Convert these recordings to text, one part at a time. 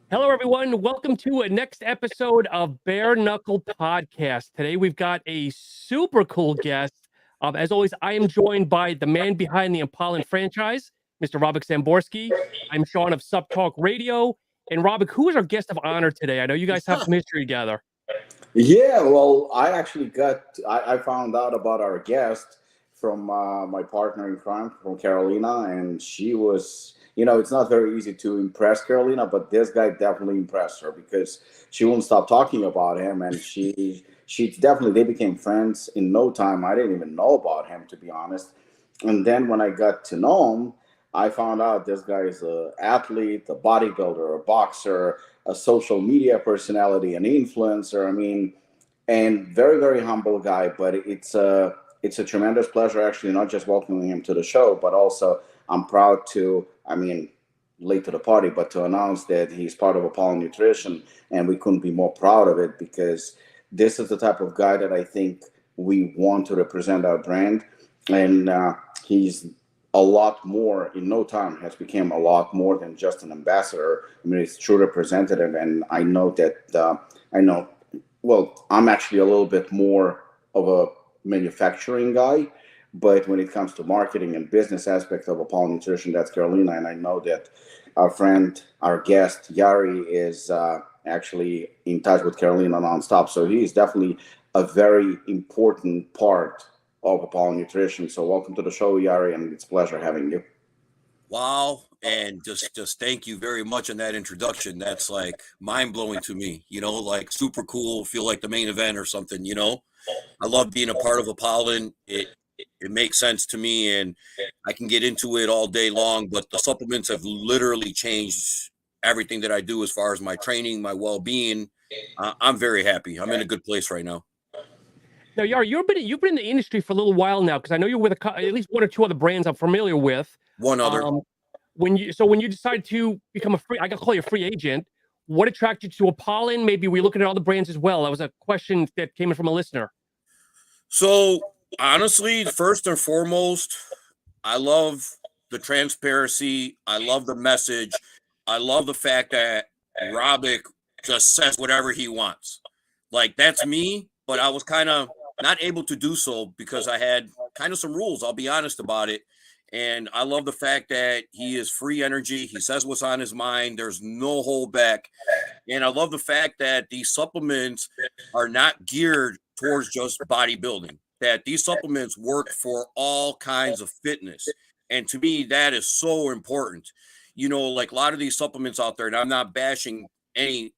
Hello, everyone. Welcome to a next episode of Bareknuckle Podcast. Today, we've got a super cool guest. As always, I am joined by the man behind the Apollon franchise, Mr. Robert Samborski. I'm Sean of SuppTalk Radio. And Robert, who is our guest of honor today? I know you guys have some history together. Yeah, well, I found out about our guest from my partner in crime from Carolina, and she was, it's not very easy to impress Carolina, but this guy definitely impressed her because she won't stop talking about him, and she definitely they became friends in no time. I didn't even know about him, to be honest, and then when I got to know him, I found out this guy is an athlete, a bodybuilder, a boxer, a social media personality, an influencer. I mean, and very very humble guy. But it's a tremendous pleasure actually, not just welcoming him to the show, but also I'm proud to. I mean, late to the party, but to announce that he's part of Apollon Nutrition, and we couldn't be more proud of it because this is the type of guy that I think we want to represent our brand, and he's a lot more in no time has become a lot more than just an ambassador. I mean, it's true representative, and I know that I know. Well, I'm actually a little bit more of a manufacturing guy, but when it comes to marketing and business aspect of Apollon Nutrition, that's Carolina, and I know that our friend, our guest Yari, is actually in touch with Carolina nonstop. So he is definitely a very important part of Apollon Nutrition. So welcome to the show, Yari, and it's a pleasure having you. Wow. And just thank you very much on that introduction. That's like mind blowing to me, like super cool, feel like the main event or something. I love being a part of Apollon. It makes sense to me, and I can get into it all day long, but the supplements have literally changed everything that I do as far as my training, my well-being. I'm very happy. I'm in a good place right now. Now, Yari, you've been in the industry for a little while now because I know you're with at least one or two other brands I'm familiar with. One other. When you decided to become I got to call you a free agent, what attracted you to Apollon? Maybe we're looking at other brands as well. That was a question that came in from a listener. So honestly, first and foremost, I love the transparency. I love the message. I love the fact that Robic just says whatever he wants. Like, that's me, but I was kind of not able to do so because I had kind of some rules. I'll be honest about it. And I love the fact that he is free energy. He says what's on his mind. There's no hold back. And I love the fact that these supplements are not geared towards just bodybuilding, that these supplements work for all kinds of fitness. And to me, that is so important. Like a lot of these supplements out there, and I'm not bashing any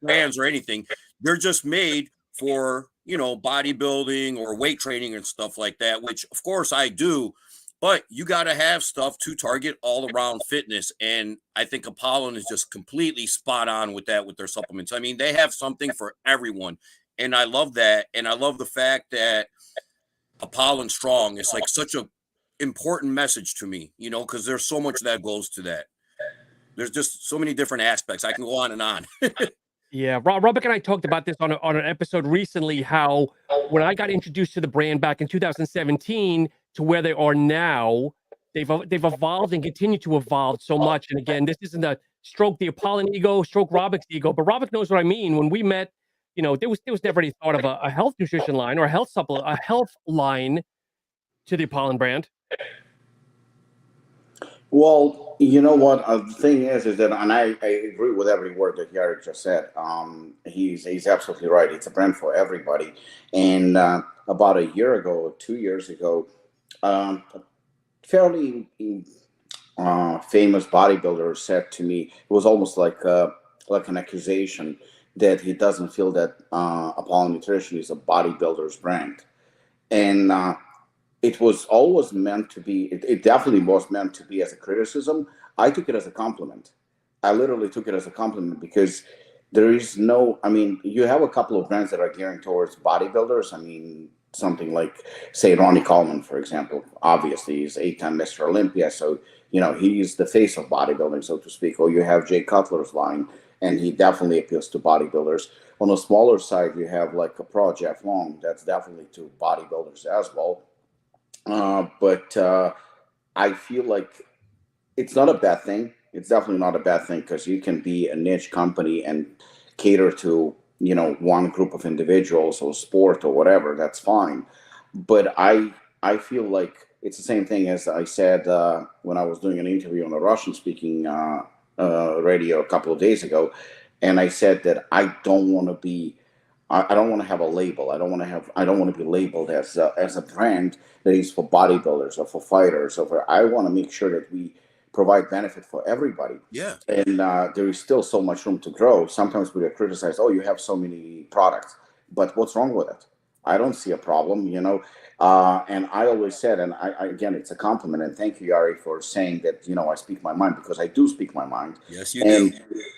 brands or anything, they're just made for, bodybuilding or weight training and stuff like that, which of course I do. But you got to have stuff to target all around fitness. And I think Apollon is just completely spot on with that with their supplements. I mean, they have something for everyone. And I love that. And I love the fact that Apollon Strong is like such a important message to me, because there's so much that goes to that. There's just so many different aspects. I can go on and on. Yeah, Robert and I talked about this on an episode recently, how when I got introduced to the brand back in 2017 to where they are now, they've evolved and continue to evolve so much. And again, this isn't a stroke the Apollon ego, stroke Robert's ego, but Robert knows what I mean. When we met, there was never any thought of a health nutrition line or a health line to the Apollon brand. Well, you know what? The thing is that, and I agree with every word that Yari just said. He's absolutely right. It's a brand for everybody. And about a year ago, 2 years ago, a fairly famous bodybuilder said to me, it was almost like an accusation that he doesn't feel that Apollon Nutrition is a bodybuilder's brand. And it was always meant to be, it definitely was meant to be as a criticism. I took it as a compliment. I literally took it as a compliment because there is no, I mean, you have a couple of brands that are gearing towards bodybuilders. I mean, something like, say, Ronnie Coleman, for example. Obviously, he's 8-time Mr. Olympia. So, he's the face of bodybuilding, so to speak. Or you have Jay Cutler's line, and he definitely appeals to bodybuilders. On the smaller side, you have like a Pro Jeff Long. That's definitely to bodybuilders as well. But I feel like it's not a bad thing It's definitely not a bad thing, because you can be a niche company and cater to, one group of individuals or sport or whatever. That's fine. But I feel like it's the same thing as I said when I was doing an interview on a Russian speaking radio a couple of days ago, and I said that I don't want to be. I don't want to have a label. I don't want to be labeled as a brand that is for bodybuilders or for fighters. I want to make sure that we provide benefit for everybody. Yeah. And there is still so much room to grow. Sometimes we get criticized, oh, you have so many products, but what's wrong with it? I don't see a problem, and I always said, and I again, it's a compliment, and thank you, Yari, for saying that, I speak my mind, because I do speak my mind. Yes, you do.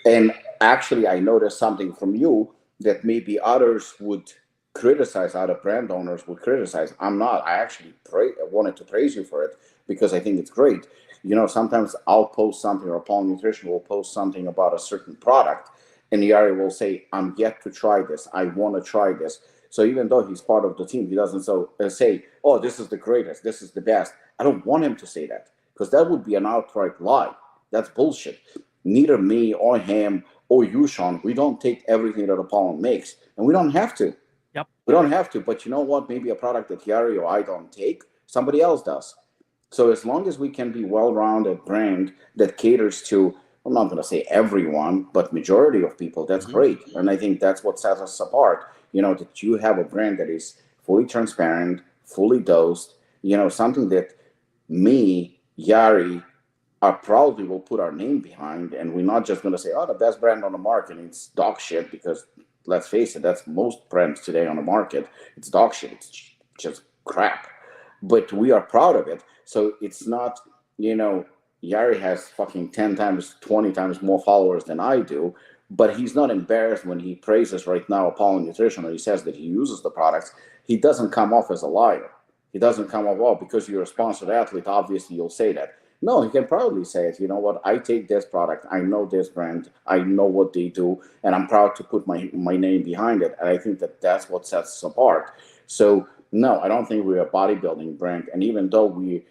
And actually, I noticed something from you that maybe others would criticize, other brand owners would criticize. I'm not. I actually wanted to praise you for it, because I think it's great. Sometimes I'll post something, or Apollon Nutrition will post something about a certain product, and Yari will say, I'm yet to try this. I want to try this. So even though he's part of the team, he doesn't say, oh, this is the greatest, this is the best. I don't want him to say that, because that would be an outright lie. That's bullshit. Neither me or him or you, Sean, we don't take everything that Apollon makes, and we don't have to. Yep. We don't have to, but you know what? Maybe a product that Yari or I don't take, somebody else does. So as long as we can be well-rounded brand that caters to, I'm not going to say everyone, but majority of people, that's great. And I think that's what sets us apart. That you have a brand that is fully transparent, fully dosed, something that me, Yari, probably will put our name behind, and we're not just going to say, oh, the best brand on the market, and it's dog shit, because let's face it, that's most brands today on the market. It's dog shit. It's just crap. But we are proud of it. So it's not, Yari has fucking 10 times, 20 times more followers than I do, but he's not embarrassed when he praises right now Apollon Nutrition, or he says that he uses the products. He doesn't come off as a liar. He doesn't come off, well, because you're a sponsored athlete, obviously you'll say that. No, he can proudly say it. You know what? I take this product. I know this brand. I know what they do, and I'm proud to put my name behind it. And I think that that's what sets us apart. So, no, I don't think we're a bodybuilding brand. And even though we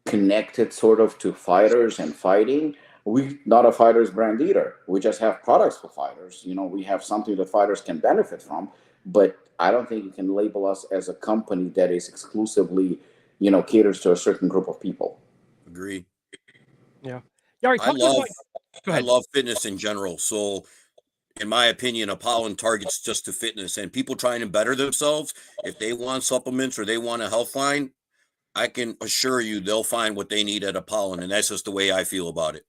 connected sort of to fighters and fighting, we're not a fighters brand either. We just have products for fighters. We have something that fighters can benefit from. But I don't think you can label us as a company that is exclusively, caters to a certain group of people. Agree. Yeah. Yari, I love fitness in general. So in my opinion, Apollon targets just to fitness, and people trying to better themselves. If they want supplements or they want a health line, I can assure you they'll find what they need at Apollon. And that's just the way I feel about it.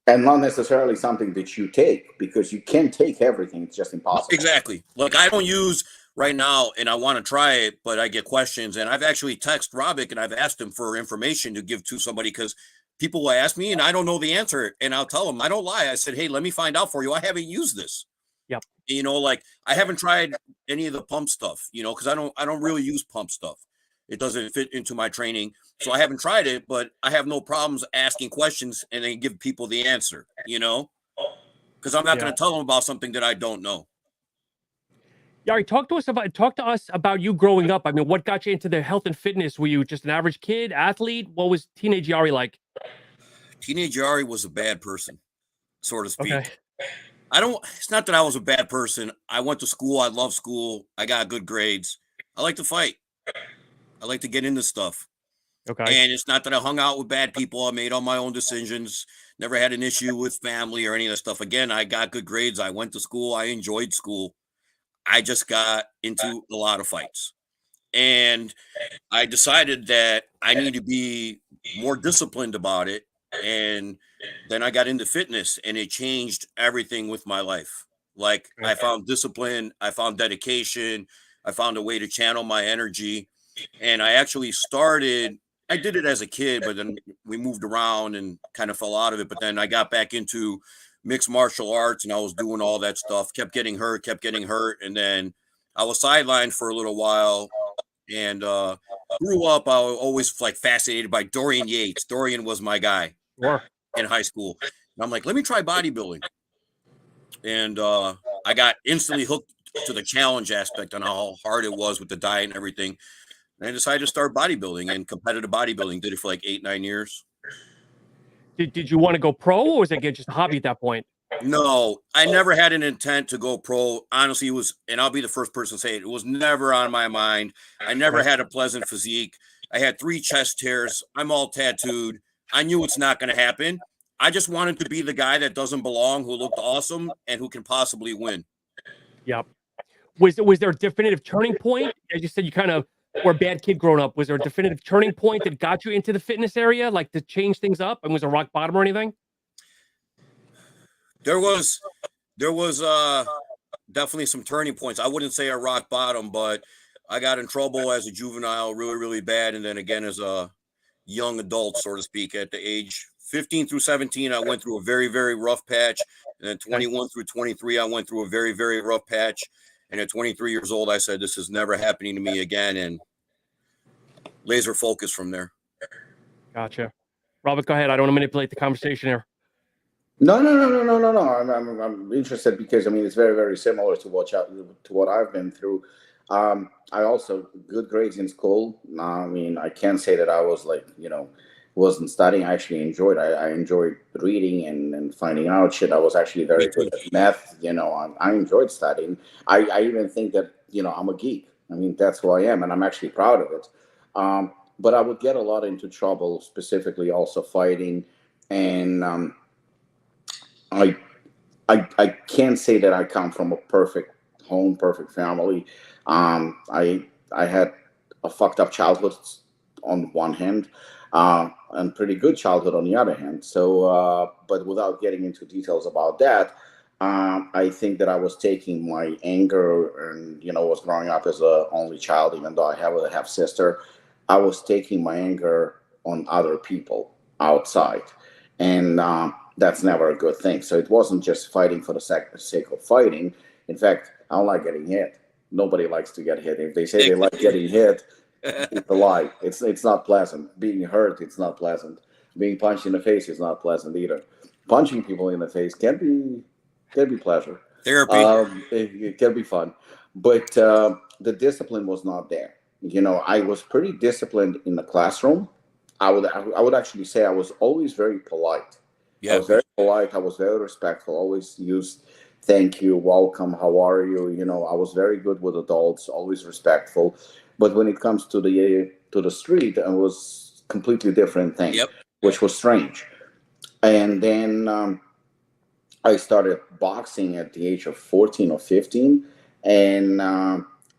And not necessarily something that you take, because you can't take everything. It's just impossible. Exactly. Like I don't use right now, and I want to try it, but I get questions, and I've actually texted Robic and I've asked him for information to give to somebody, because people will ask me and I don't know the answer, and I'll tell them, I don't lie. I said, hey, let me find out for you. I haven't used this. Yep. Like I haven't tried any of the pump stuff, because I don't really use pump stuff. It doesn't fit into my training. So I haven't tried it, but I have no problems asking questions and then give people the answer, because I'm not going to tell them about something that I don't know. Yari, talk to us about you growing up. I mean, what got you into the health and fitness? Were you just an average kid, athlete? What was teenage Yari like? Teenage Yari was a bad person, so to speak. Okay. It's not that I was a bad person. I went to school. I love school. I got good grades. I like to fight. I like to get into stuff. Okay. And it's not that I hung out with bad people. I made all my own decisions. Never had an issue with family or any of that stuff. Again, I got good grades. I went to school. I enjoyed school. I just got into a lot of fights. And I decided that I need to be more disciplined about it. And then I got into fitness, and it changed everything with my life. Like I found discipline. I found dedication. I found a way to channel my energy. And I actually I did it as a kid, but then we moved around and kind of fell out of it. But then I got back into mixed martial arts, and I was doing all that stuff, kept getting hurt. And then I was sidelined for a little while, and grew up. I was always like fascinated by Dorian Yates. Dorian was my guy in high school. And I'm like, let me try bodybuilding. And I got instantly hooked to the challenge aspect and how hard it was with the diet and everything. And I decided to start bodybuilding and competitive bodybuilding. Did it for like 8-9 years. Did you want to go pro, or was it just a hobby at that point? No, I never had an intent to go pro. Honestly, it was, and I'll be the first person to say it, it was never on my mind. I never had a pleasant physique. I had 3 chest tears. I'm all tattooed. I knew it's not going to happen. I just wanted to be the guy that doesn't belong, who looked awesome and who can possibly win. Yep. Was there a definitive turning point? As you said, you kind of were a bad kid growing up. Was there a definitive turning point that got you into the fitness area, like to change things up? And was it rock bottom or anything? There was definitely some turning points. I wouldn't say a rock bottom, but I got in trouble as a juvenile really, really bad. And then again, as a young adult, so to speak, at the age 15 through 17, I went through a very, very rough patch. And then 21 through 23, I went through a very, very rough patch. And at 23 years old, I said, this is never happening to me again. And laser focus from there. Gotcha. Robert, go ahead. I don't want to manipulate the conversation here. No. I'm interested because, I mean, it's very, very similar to what I've been through. I also good grades in school. I mean, I can't say that I was like, wasn't studying. I actually enjoyed. I enjoyed reading and finding out shit. I was actually very good at math. I enjoyed studying. I even think that I'm a geek. I mean, that's who I am, and I'm actually proud of it. But I would get a lot into trouble, specifically also fighting, and I can't say that I come from a perfect home, perfect family. I had a fucked up childhood on one hand, and pretty good childhood on the other hand. So, but without getting into details about that, I think that I was taking my anger and, was growing up as a only child, even though I have a half sister, I was taking my anger on other people outside. And that's never a good thing. So it wasn't just fighting for the sake of fighting. In fact, I don't like getting hit. Nobody likes to get hit. If they say they like getting hit, it's a lie. It's not pleasant. Being hurt, it's not pleasant. Being punched in the face is not pleasant either. Punching people in the face can be pleasure. Therapy. It can be fun. But the discipline was not there. I was pretty disciplined in the classroom. I would actually say I was always very polite. Yeah. I was very polite. I was very respectful. Always used thank you, welcome, how are you? I was very good with adults, always respectful. But when it comes to the street, it was completely different thing, which was strange. And then I started boxing at the age of 14 or 15, and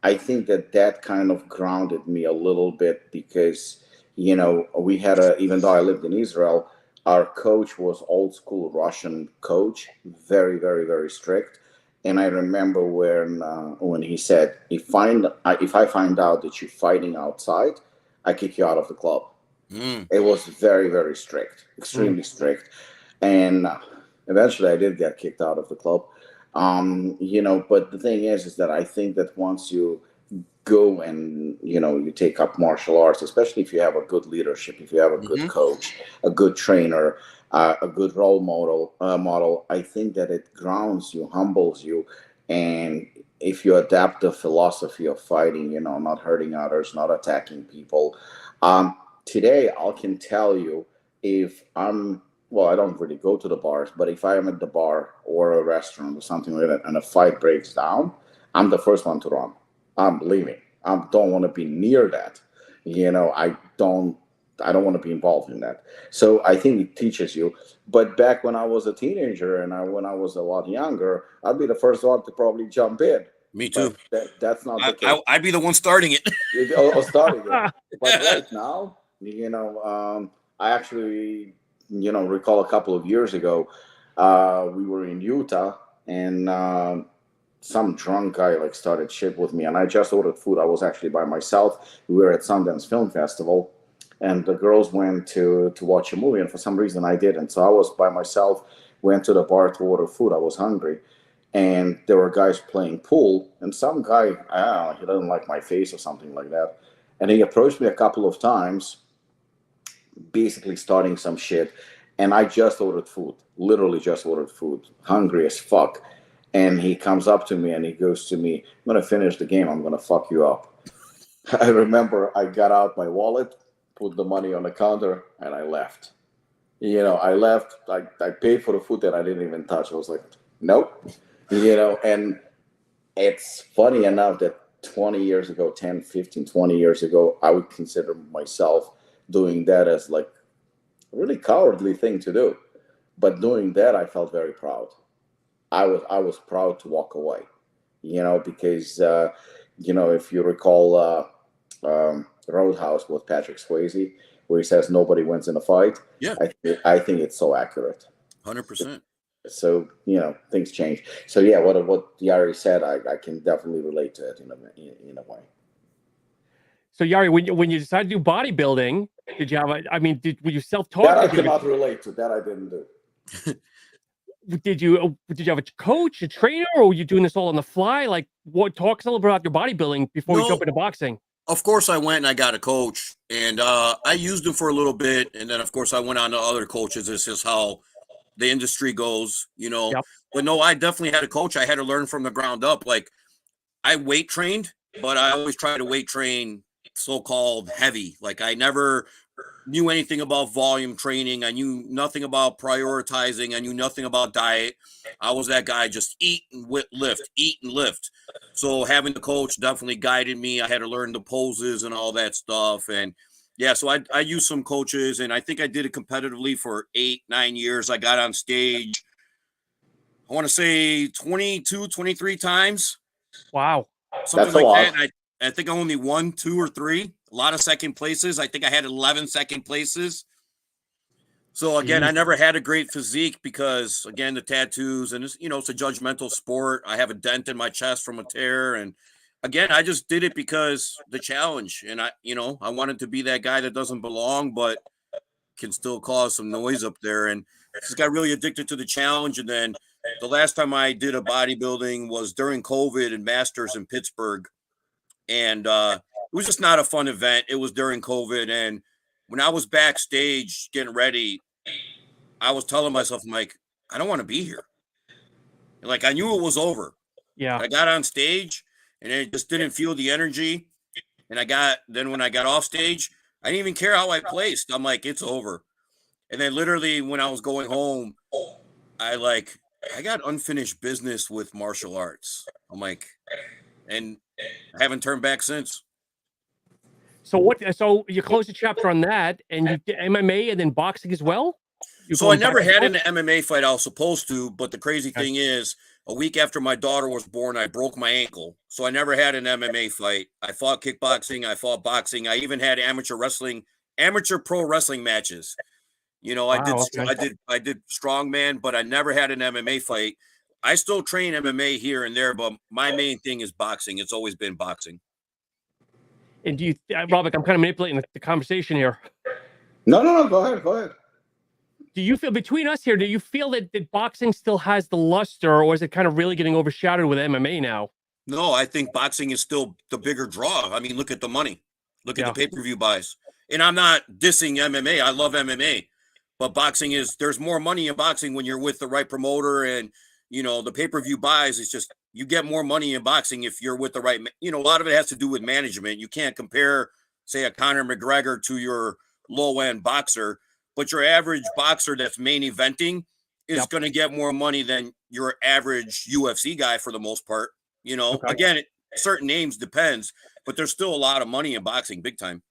I think that kind of grounded me a little bit because we had even though I lived in Israel, our coach was old school Russian coach, very, very, very strict. And I remember when he said, if I find out that you're fighting outside, I kick you out of the club. It was very, very strict, extremely strict. And eventually I did get kicked out of the club. But the thing is that I think that once you go and you take up martial arts, especially if you have a good leadership, if you have a good coach, a good trainer, a good role model, I think that it grounds you, humbles you, and if you adapt the philosophy of fighting, not hurting others, not attacking people. Today I can tell you, if I don't really go to the bars, but if I am at the bar or a restaurant or something like that and a fight breaks down, I'm the first one to run. I'm leaving. I don't want to be near that. I don't want to be involved in that. So I think it teaches you. But back when I was a teenager and when I was a lot younger, I'd be the first one to probably jump in. Me too. That's not the case. I'd be the one starting it. Starting it. But right now, I actually, recall a couple of years ago, we were in Utah and some drunk guy started shit with me, and I just ordered food. I was actually by myself. We were at Sundance Film Festival, and the girls went to watch a movie, and for some reason I didn't. So I was by myself, went to the bar to order food. I was hungry, and there were guys playing pool, and some guy, I don't know, he doesn't like my face or something like that, and he approached me a couple of times, basically starting some shit, and I just ordered food, literally just ordered food, hungry as fuck. And he comes up to me and he goes to me, I'm going to finish the game. I'm going to fuck you up. I remember I got out my wallet, put the money on the counter, and I left. I left. I paid for the food that I didn't even touch. I was like, nope. And it's funny enough that 20 years ago, 10, 15, 20 years ago, I would consider myself doing that as like a really cowardly thing to do. But doing that, I felt very proud. I was proud to walk away, because, if you recall Roadhouse with Patrick Swayze, where he says nobody wins in a fight. Yeah. I think it's so accurate. 100%. So, things change. So yeah, what Yari said, I can definitely relate to it in a way. So Yari, when you decided to do bodybuilding, did you have were you self-taught? That I cannot relate to. That I didn't do. Did you have a coach, a trainer, or were you doing this all on the fly? Like, talk us a little bit about your bodybuilding before we jump into boxing. Of course, I went and I got a coach, and I used him for a little bit, and then of course I went on to other coaches. This is how the industry goes, Yep. But no, I definitely had a coach. I had to learn from the ground up. Like, I weight trained, but I always try to weight train so-called heavy. Like, I never knew anything about volume training. I knew nothing about prioritizing. I knew nothing about diet. I was that guy, just eat and lift, eat and lift. So having the coach definitely guided me. I had to learn the poses and all that stuff. And yeah, so I used some coaches, and I think I did it competitively for 8-9 years. I got on stage, I want to say 22, 23 times. Wow. Something like that. I think I only won 2 or 3. A lot of second places. I think I had 11 second places. So again, I never had a great physique because, again, the tattoos, and it's a judgmental sport. I have a dent in my chest from a tear, and again, I just did it because the challenge, and I wanted to be that guy that doesn't belong but can still cause some noise up there, and just got really addicted to the challenge. And then the last time I did a bodybuilding was during COVID and Masters in Pittsburgh. And it was just not a fun event. It was during COVID. And when I was backstage getting ready, I was telling myself, I'm like, I don't want to be here. And like, I knew it was over. Yeah. I got on stage and it just didn't feel the energy. And then when I got off stage, I didn't even care how I placed. I'm like, it's over. And then literally when I was going home, I got unfinished business with martial arts. I'm like, and I haven't turned back since. So you closed the chapter on that, and you did MMA and then boxing as well? So I never had an MMA fight. I was supposed to, but the crazy thing is, a week after my daughter was born, I broke my ankle. So I never had an MMA fight. I fought kickboxing. I fought boxing. I even had amateur pro wrestling matches. I did strongman, but I never had an MMA fight. I still train MMA here and there, but my main thing is boxing. It's always been boxing. And do you, Robert, I'm kind of manipulating the conversation here. No. Go ahead. Do you feel, between us here, do you feel that boxing still has the luster, or is it kind of really getting overshadowed with MMA now? No, I think boxing is still the bigger draw. I mean, look at the money. Look at the pay-per-view buys. And I'm not dissing MMA. I love MMA. But there's more money in boxing when you're with the right promoter, and the pay-per-view buys. It's just, you get more money in boxing if you're with the right, a lot of it has to do with management. You can't compare, say, a Conor McGregor to your low-end boxer, but your average boxer that's main eventing is going to get more money than your average UFC guy for the most part. Again, certain names depends, but there's still a lot of money in boxing, big time.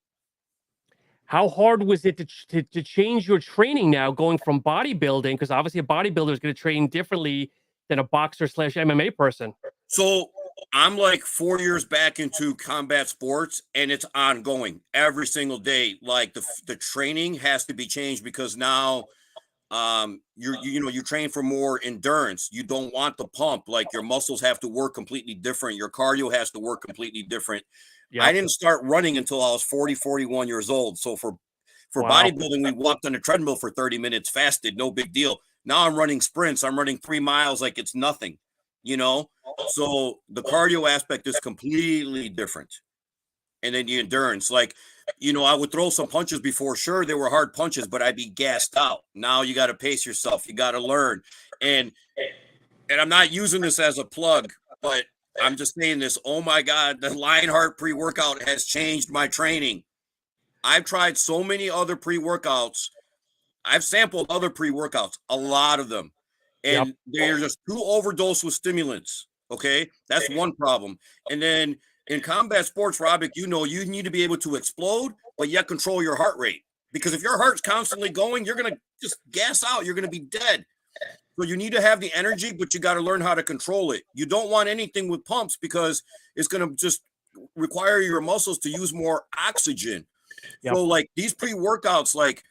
How hard was it to change your training now, going from bodybuilding? Because obviously a bodybuilder is going to train differently than a boxer / MMA person. So I'm like 4 years back into combat sports, and it's ongoing every single day. Like the training has to be changed because now you train for more endurance. You don't want the pump. Like, your muscles have to work completely different. Your cardio has to work completely different. Yeah. I didn't start running until I was 40, 41 years old. So for bodybuilding, we walked on a treadmill for 30 minutes, fasted, no big deal. Now I'm running sprints. I'm running 3 miles like it's nothing, So the cardio aspect is completely different. And then the endurance, like, I would throw some punches before. Sure, they were hard punches, but I'd be gassed out. Now you got to pace yourself. You got to learn. And I'm not using this as a plug, but I'm just saying this. Oh my God, the Lionheart pre-workout has changed my training. I've tried so many other pre-workouts, I've sampled other pre-workouts, a lot of them, and they're just too overdosed with stimulants. Okay, that's one problem. And then in combat sports, Robic, you need to be able to explode, but yet control your heart rate. Because if your heart's constantly going, you're gonna just gas out. You're gonna be dead. So you need to have the energy, but you got to learn how to control it. You don't want anything with pumps because it's going to just require your muscles to use more oxygen. So like these pre-workouts, like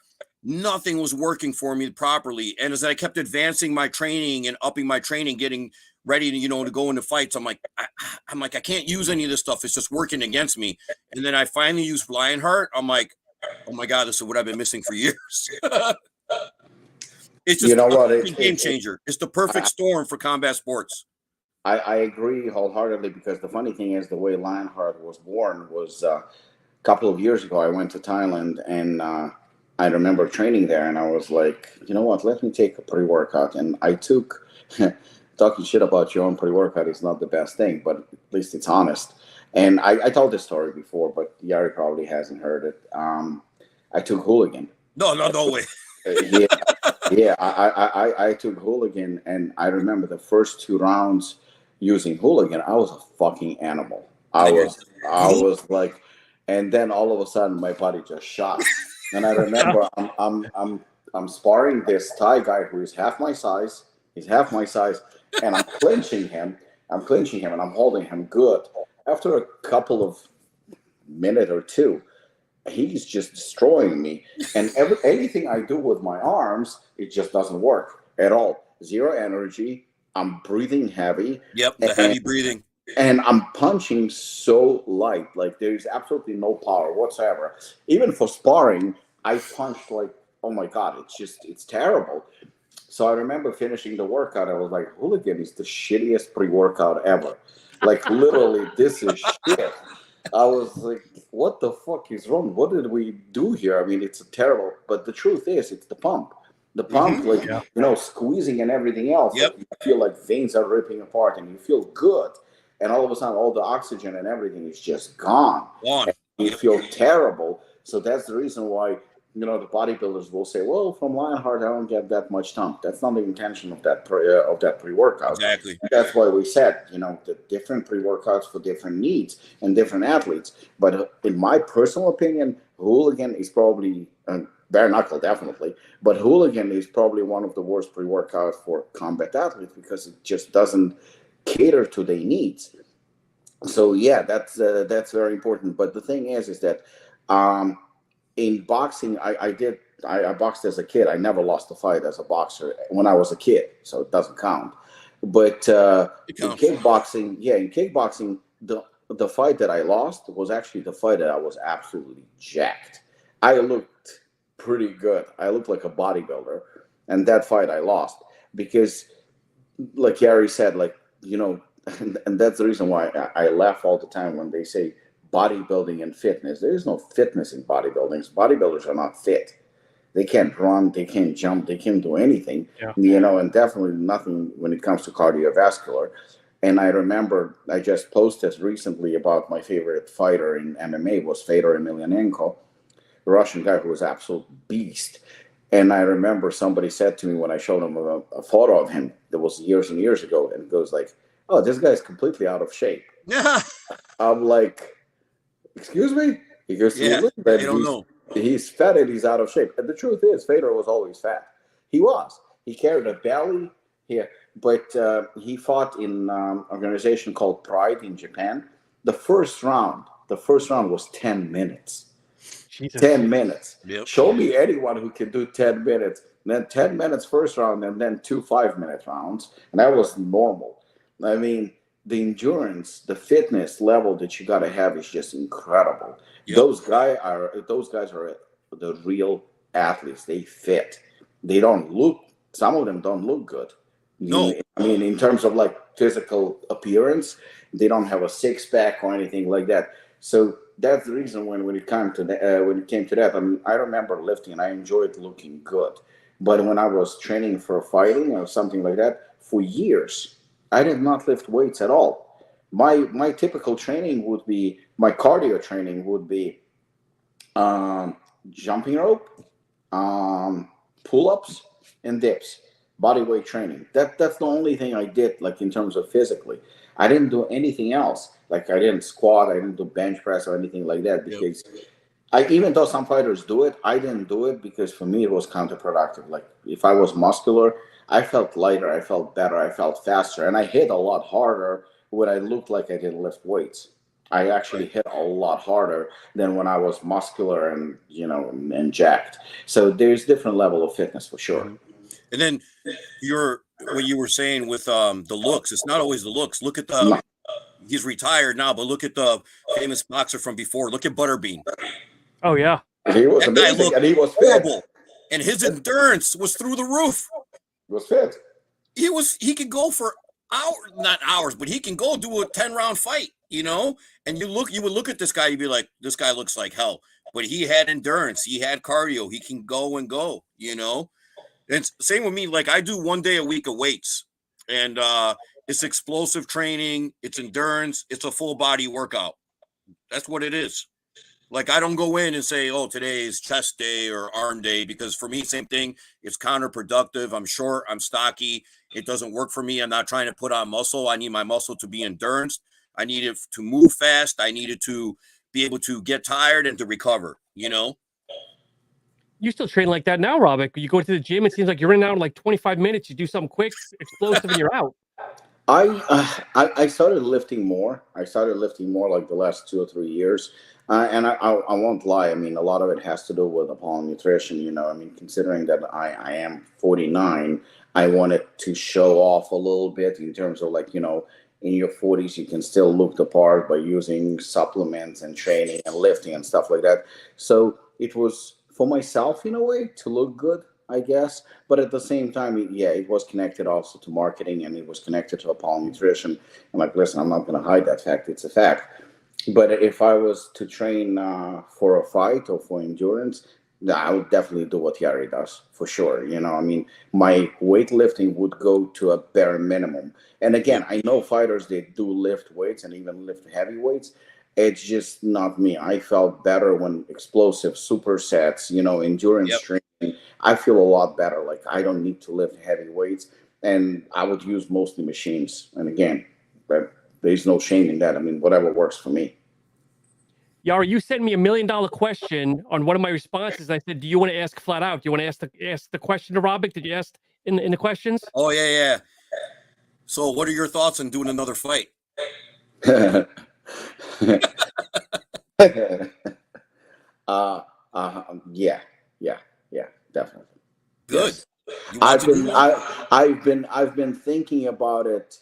nothing was working for me properly. And as I kept advancing my training and upping my training, getting ready to, to go into fights, I'm like, I can't use any of this stuff. It's just working against me. And then I finally used Lionheart. I'm like, oh my God, this is what I've been missing for years. It's just a game changer. It's the perfect storm for combat sports. I agree wholeheartedly, because the funny thing is, the way Lionheart was born was a couple of years ago. I went to Thailand, and I remember training there, and I was like, you know what, let me take a pre-workout. And I took, talking shit about your own pre-workout is not the best thing, but at least it's honest. And I told this story before, but Yari probably hasn't heard it. I took Hooligan. No way. I took Hooligan, and I remember the first 2 rounds using Hooligan, I was a fucking animal. I was like, and then all of a sudden my body just shot. And I remember I'm sparring this Thai guy who is half my size. He's half my size, and I'm clinching him, and I'm holding him good. After a couple of minute or two, he's just destroying me. And anything I do with my arms, it just doesn't work at all. Zero energy. I'm breathing heavy. Yep, the heavy breathing. And I'm punching so light. Like, there's absolutely no power whatsoever. Even for sparring, I punched like, oh my God, it's terrible. So I remember finishing the workout. I was like, Hooligan is the shittiest pre-workout ever. Like, literally, this is shit. I was like, what the fuck is wrong? What did we do here? I mean, it's terrible. But the truth is, it's the pump. The pump, squeezing and everything else. Yep. Like, you feel like veins are ripping apart, and you feel good. And all of a sudden, all the oxygen and everything is just gone. You feel terrible. So that's the reason why, the bodybuilders will say, well, from Lionheart, I don't get that much tump. That's not the intention of that pre-workout. Exactly. That's why we said, the different pre-workouts for different needs and different athletes. But in my personal opinion, Hooligan is probably, Bareknuckle definitely, but Hooligan is probably one of the worst pre-workouts for combat athletes, because it just doesn't cater to their needs. So yeah, that's very important. But the thing is that in boxing, I boxed as a kid. I never lost a fight as a boxer when I was a kid, so it doesn't count. But in kickboxing, the fight that I lost was actually the fight that I was absolutely jacked. I looked pretty good. I looked like a bodybuilder, and that fight I lost because, like Yari said, and that's the reason why I laugh all the time when they say bodybuilding and fitness. There is no fitness in bodybuilding. Bodybuilders are not fit. They can't run, they can't jump, they can't do anything, and definitely nothing when it comes to cardiovascular. And I remember I just posted recently about my favorite fighter in MMA was Fedor Emelianenko, a Russian guy who was an absolute beast. And I remember somebody said to me when I showed him a photo of him that was years and years ago, and goes like, oh, this guy's completely out of shape. I'm like, excuse me? He goes, I don't know. He's fat and he's out of shape. And the truth is, Fedor was always fat. He was. He carried a belly here. But he fought in an organization called Pride in Japan. The first round was 10 minutes. Jesus. 10 minutes. Yep. Show me anyone who can do 10 minutes. And then 10 minutes first round, and then 2 5-minute rounds. And that was normal. I mean, the endurance, the fitness level that you got to have is just incredible. Yep. Those guys are the real athletes. They fit. They don't look. Some of them don't look good. No, I mean, in terms of like physical appearance, they don't have a 6-pack or anything like that. So that's the reason when it came to that. I mean, I remember lifting. I enjoyed looking good, but when I was training for fighting or something like that for years, I did not lift weights at all. My typical training would be, my cardio training would be jumping rope, pull-ups and dips, body weight training. That's the only thing I did, like in terms of physically. I didn't do anything else. Like I didn't squat, I didn't do bench press or anything like that, because even though some fighters do it, I didn't do it because for me it was counterproductive. Like if I was muscular, I felt lighter, I felt better, I felt faster, and I hit a lot harder when I looked like I didn't lift weights. I actually hit a lot harder than when I was muscular and and jacked. So there's different level of fitness for sure. And then what you were saying with the looks, it's not always the looks. Look at he's retired now, but look at the famous boxer from before. Look at Butterbean. Oh yeah. He was That guy amazing, looked and he was horrible. fit. And his endurance was through the roof. He was fit. He could go for hours, not hours, but he can go do a 10-round fight, and you would look at this guy, you'd be like, this guy looks like hell. But he had endurance, he had cardio, he can go and go, It's same with me. Like I do 1 day a week of weights, and it's explosive training, it's endurance, it's a full body workout. That's what it is. Like I don't go in and say, oh, today is chest day or arm day, because for me, same thing. It's counterproductive. I'm short, I'm stocky. It doesn't work for me. I'm not trying to put on muscle. I need my muscle to be endurance. I need it to move fast. I need it to be able to get tired and to recover, You still train like that now, Robic? You go to the gym, it seems like you're in and out in like 25 minutes. You do something quick, explosive, and you're out. I started lifting more. I started lifting more like the last 2 or 3 years. And I won't lie. I mean, a lot of it has to do with Apollon Nutrition. I mean, considering that I am 49, I wanted to show off a little bit in terms of like, in your 40s, you can still look the part by using supplements and training and lifting and stuff like that. So it was for myself in a way to look good, I guess. But at the same time, it was connected also to marketing, and it was connected to Apollon Nutrition. I'm like, listen, I'm not going to hide that fact. It's a fact. But if I was to train for a fight or for endurance, I would definitely do what Yari does, for sure. I mean, my weightlifting would go to a bare minimum. And again, I know fighters, they do lift weights and even lift heavy weights. It's just not me. I felt better when explosive supersets, endurance training. I feel a lot better. Like I don't need to lift heavy weights, and I would use mostly machines. And again, there's no shame in that. I mean, whatever works for me. Yari, you sent me $1 million question on one of my responses. I said, do you want to ask flat out? Do you want to ask the question to Robic? Did you ask in the questions? Oh, yeah. So what are your thoughts on doing another fight? Yeah, definitely. Good. Yes. I've been thinking about it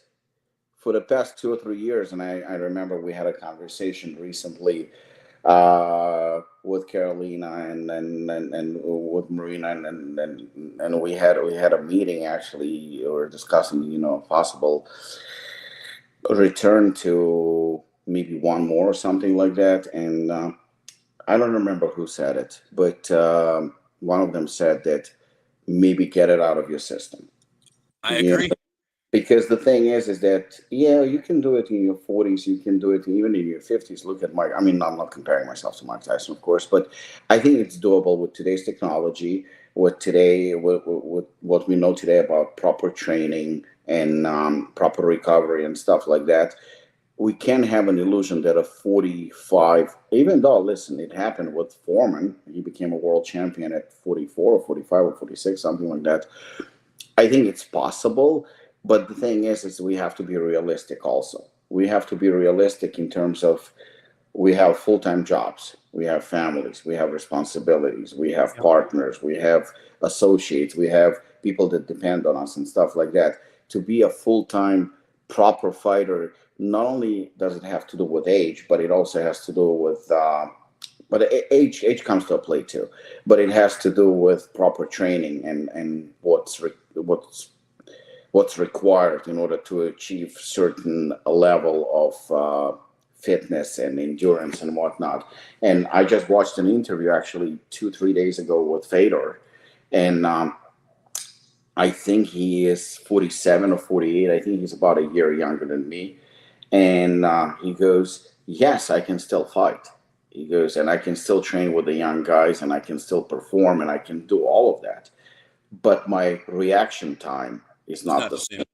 for the past 2 or 3 years, and I remember we had a conversation recently with Carolina and with Marina, and we had a meeting actually. We were discussing a possible return to maybe one more or something like that, and I don't remember who said it, but one of them said that maybe get it out of your system. I agree. Because the thing is that, you can do it in your 40s, you can do it even in your 50s. Look at Mike. I mean, I'm not comparing myself to Mike Tyson, of course, but I think it's doable with today's technology, with what we know today about proper training and proper recovery and stuff like that. We can have an illusion that a 45, even though, listen, it happened with Foreman. He became a world champion at 44 or 45 or 46, something like that. I think it's possible. But the thing is we have to be realistic also. We have to be realistic in terms of we have full-time jobs, we have families, we have responsibilities, we have partners, we have associates, we have people that depend on us and stuff like that. To be a full-time proper fighter, not only does it have to do with age, but it also has to do with but age comes to play too. But it has to do with proper training and what's required in order to achieve certain level of fitness and endurance and whatnot. And I just watched an interview actually 2-3 days ago with Fedor, and I think he is 47 or 48. I think he's about a year younger than me. And he goes, yes, I can still fight. He goes, and I can still train with the young guys, and I can still perform, and I can do all of that. but my reaction time is It's not not the the same. same.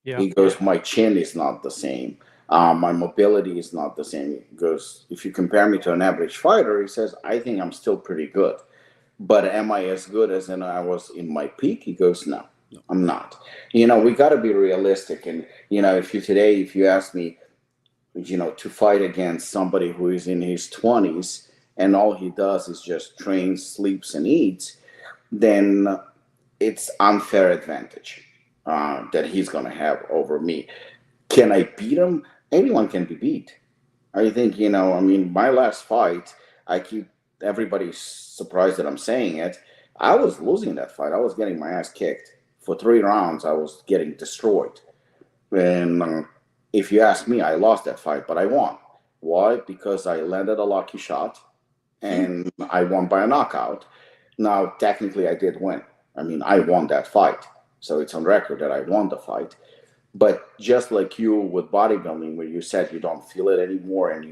Yeah. He goes, my chin is not the same. My mobility is not the same. He goes, if you compare me to an average fighter, he says, I think I'm still pretty good. But am I as good as when I was in my peak? He goes, no, No. I'm not. We got to be realistic. And, if you ask me, to fight against somebody who is in his 20s and all he does is just trains, sleeps, and eats, then it's unfair advantage that he's going to have over me. Can I beat him? Anyone can be beat. I think, my last fight, I keep everybody's surprised that I'm saying it. I was losing that fight. I was getting my ass kicked. For 3 rounds, I was getting destroyed. And if you ask me, I lost that fight, but I won. Why? Because I landed a lucky shot and I won by a knockout. Now, technically, I did win. I mean, I won that fight. So it's on record that I won the fight. But just like you with bodybuilding, where you said you don't feel it anymore and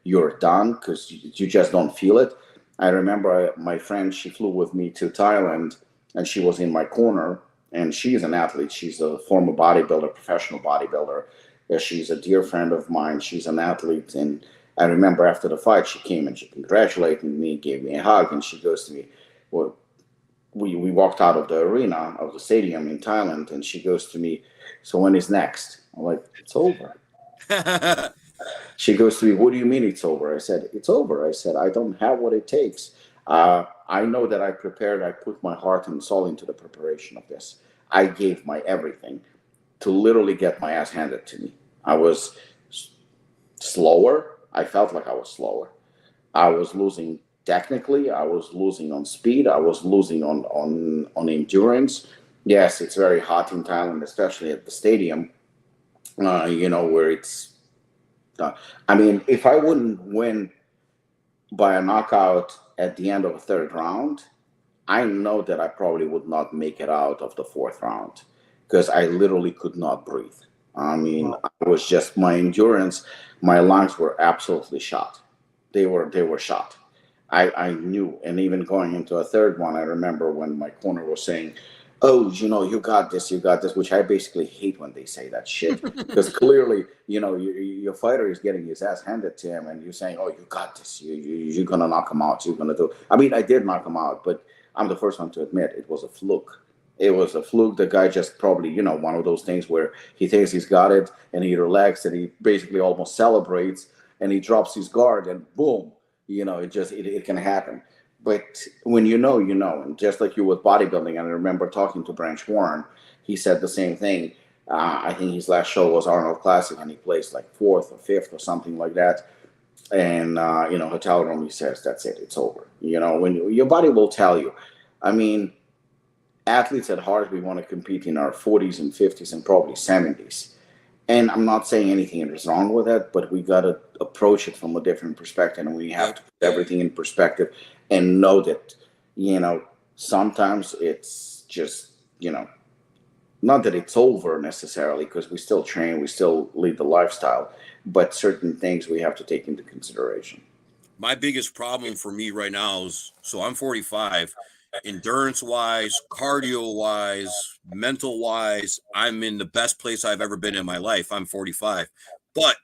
you're done because you just don't feel it. I remember my friend, she flew with me to Thailand and she was in my corner, and she's an athlete. She's a former bodybuilder, professional bodybuilder. She's a dear friend of mine. She's an athlete. And I remember after the fight, she came and she congratulated me, gave me a hug, and she goes to me, well, we walked out of the arena of the stadium in Thailand, and she goes to me, so when is next? I'm like, it's over. She goes to me, what do you mean it's over? I said, it's over. I said, I don't have what it takes. I know that I prepared, I put my heart and soul into the preparation of this. I gave my everything to literally get my ass handed to me. I was slower. I felt like I was slower. I was losing technically. I was losing on speed. I was losing on endurance. Yes, it's very hot in Thailand, especially at the stadium. Where it's. I mean, if I wouldn't win by a knockout at the end of the third round, I know that I probably would not make it out of the fourth round because I literally could not breathe. I mean, Wow. I was just my endurance, my lungs were absolutely shot. They were shot. I knew, and even going into a third one, I remember when my corner was saying, "Oh, you got this," which I basically hate when they say that shit because clearly, your fighter is getting his ass handed to him, and you're saying, "Oh, you got this. You're gonna knock him out. You're gonna do." I mean, I did knock him out, but I'm the first one to admit it was a fluke. It was a fluke. The guy just probably, one of those things where he thinks he's got it and he relaxes and he basically almost celebrates and he drops his guard and boom, it can happen. But when and just like you with bodybuilding, and I remember talking to Branch Warren, he said the same thing. I think his last show was Arnold Classic and he placed like fourth or fifth or something like that. And, hotel room, he says, that's it, it's over. When your body will tell you. I mean, athletes at heart, we want to compete in our 40s and 50s and probably 70s. And I'm not saying anything is wrong with that, but we got to approach it from a different perspective. And we have to put everything in perspective and know that, sometimes it's just, not that it's over necessarily because we still train, we still lead the lifestyle, but certain things we have to take into consideration. My biggest problem for me right now is, so I'm 45, endurance wise, cardio wise, mental wise, I'm in the best place I've ever been in my life. I'm 45. But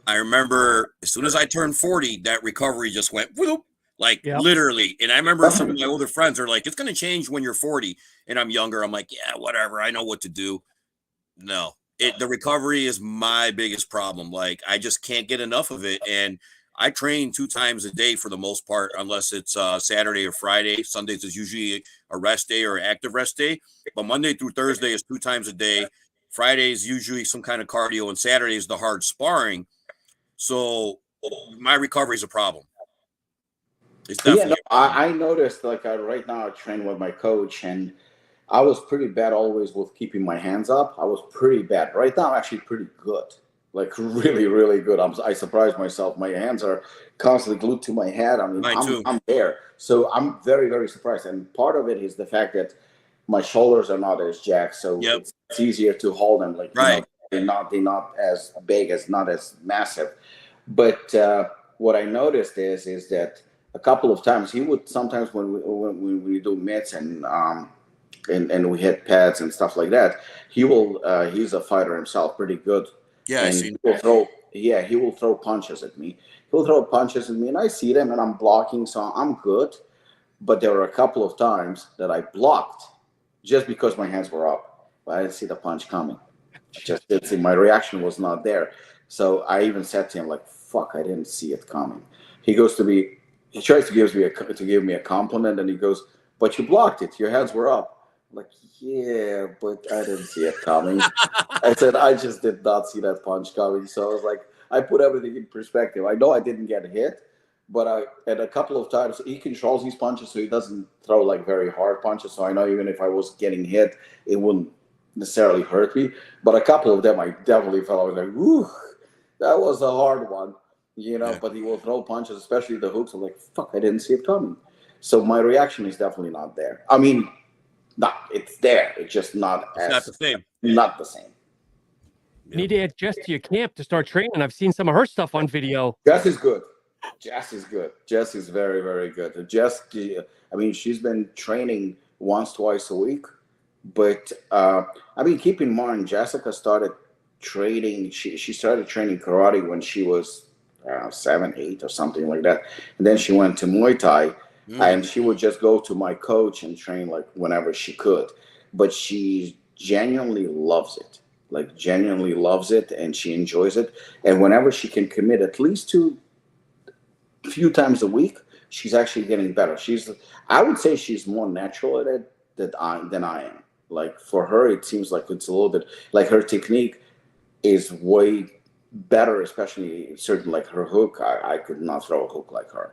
I remember as soon as I turned 40, that recovery just went whoop, like Yep. literally. And I remember some of my older friends are like, it's going to change when you're 40. And I'm younger. I'm like, yeah, whatever. I know what to do. No, the recovery is my biggest problem. Like, I just can't get enough of it. And I train 2 times a day for the most part, unless it's Saturday or Friday. Sundays is usually a rest day or active rest day. But Monday through Thursday is 2 times a day. Friday is usually some kind of cardio, and Saturday is the hard sparring. So my recovery is a problem. It's definitely. I noticed like right now I train with my coach, and I was pretty bad always with keeping my hands up. I was pretty bad. Right now, I'm actually pretty good. Like really, really good. I surprised myself. My hands are constantly glued to my head. I mean, Mine too. I'm there. So I'm very, very surprised. And part of it is the fact that my shoulders are not as jacked, so it's easier to hold them. Like Right. they're not as big, not as massive. But what I noticed is that a couple of times he would sometimes when we do mitts and and we hit pads and stuff like that. He will. He's a fighter himself, pretty good. Yeah, And he will throw. Yeah, he will throw punches at me. He'll throw punches at me, and I see them, and I'm blocking, so I'm good. But there were a couple of times that I blocked just because my hands were up. But I didn't see the punch coming. Just didn't see. My reaction was not there. So I even said to him, like, "Fuck, I didn't see it coming." He goes to me. He tries to give me a compliment, and he goes, "But you blocked it. Your hands were up." I'm like, yeah, but I didn't see it coming. I said, I just did not see that punch coming. So I was like, I put everything in perspective. I know I didn't get hit, but and a couple of times he controls his punches, so he doesn't throw like very hard punches. So I know even if I was getting hit, it wouldn't necessarily hurt me. But a couple of them, I definitely felt, I was like, "Woo, that was a hard one," Yeah. But he will throw punches, especially the hooks. I'm like, fuck, I didn't see it coming. So my reaction is definitely not there. I mean, it's there. It's just not Not the same. Not the same. You need to add Jess to your camp to start training. I've seen some of her stuff on video. Jess is good. Jess is good. Jess is very, very good. Jess, I mean, she's been training once, twice a week. But, I mean, keep in mind, Jessica started training. She started training karate when she was 7, 8 or something like that. And then she went to Muay Thai. And she would just go to my coach and train like whenever she could. But she genuinely loves it. Like genuinely loves it, and she enjoys it. And whenever she can commit at least to a few times a week, she's actually getting better. I would say she's more natural at it than I am. Like for her, it seems like it's a little bit like her technique is way better, especially certain like her hook. I could not throw a hook like her.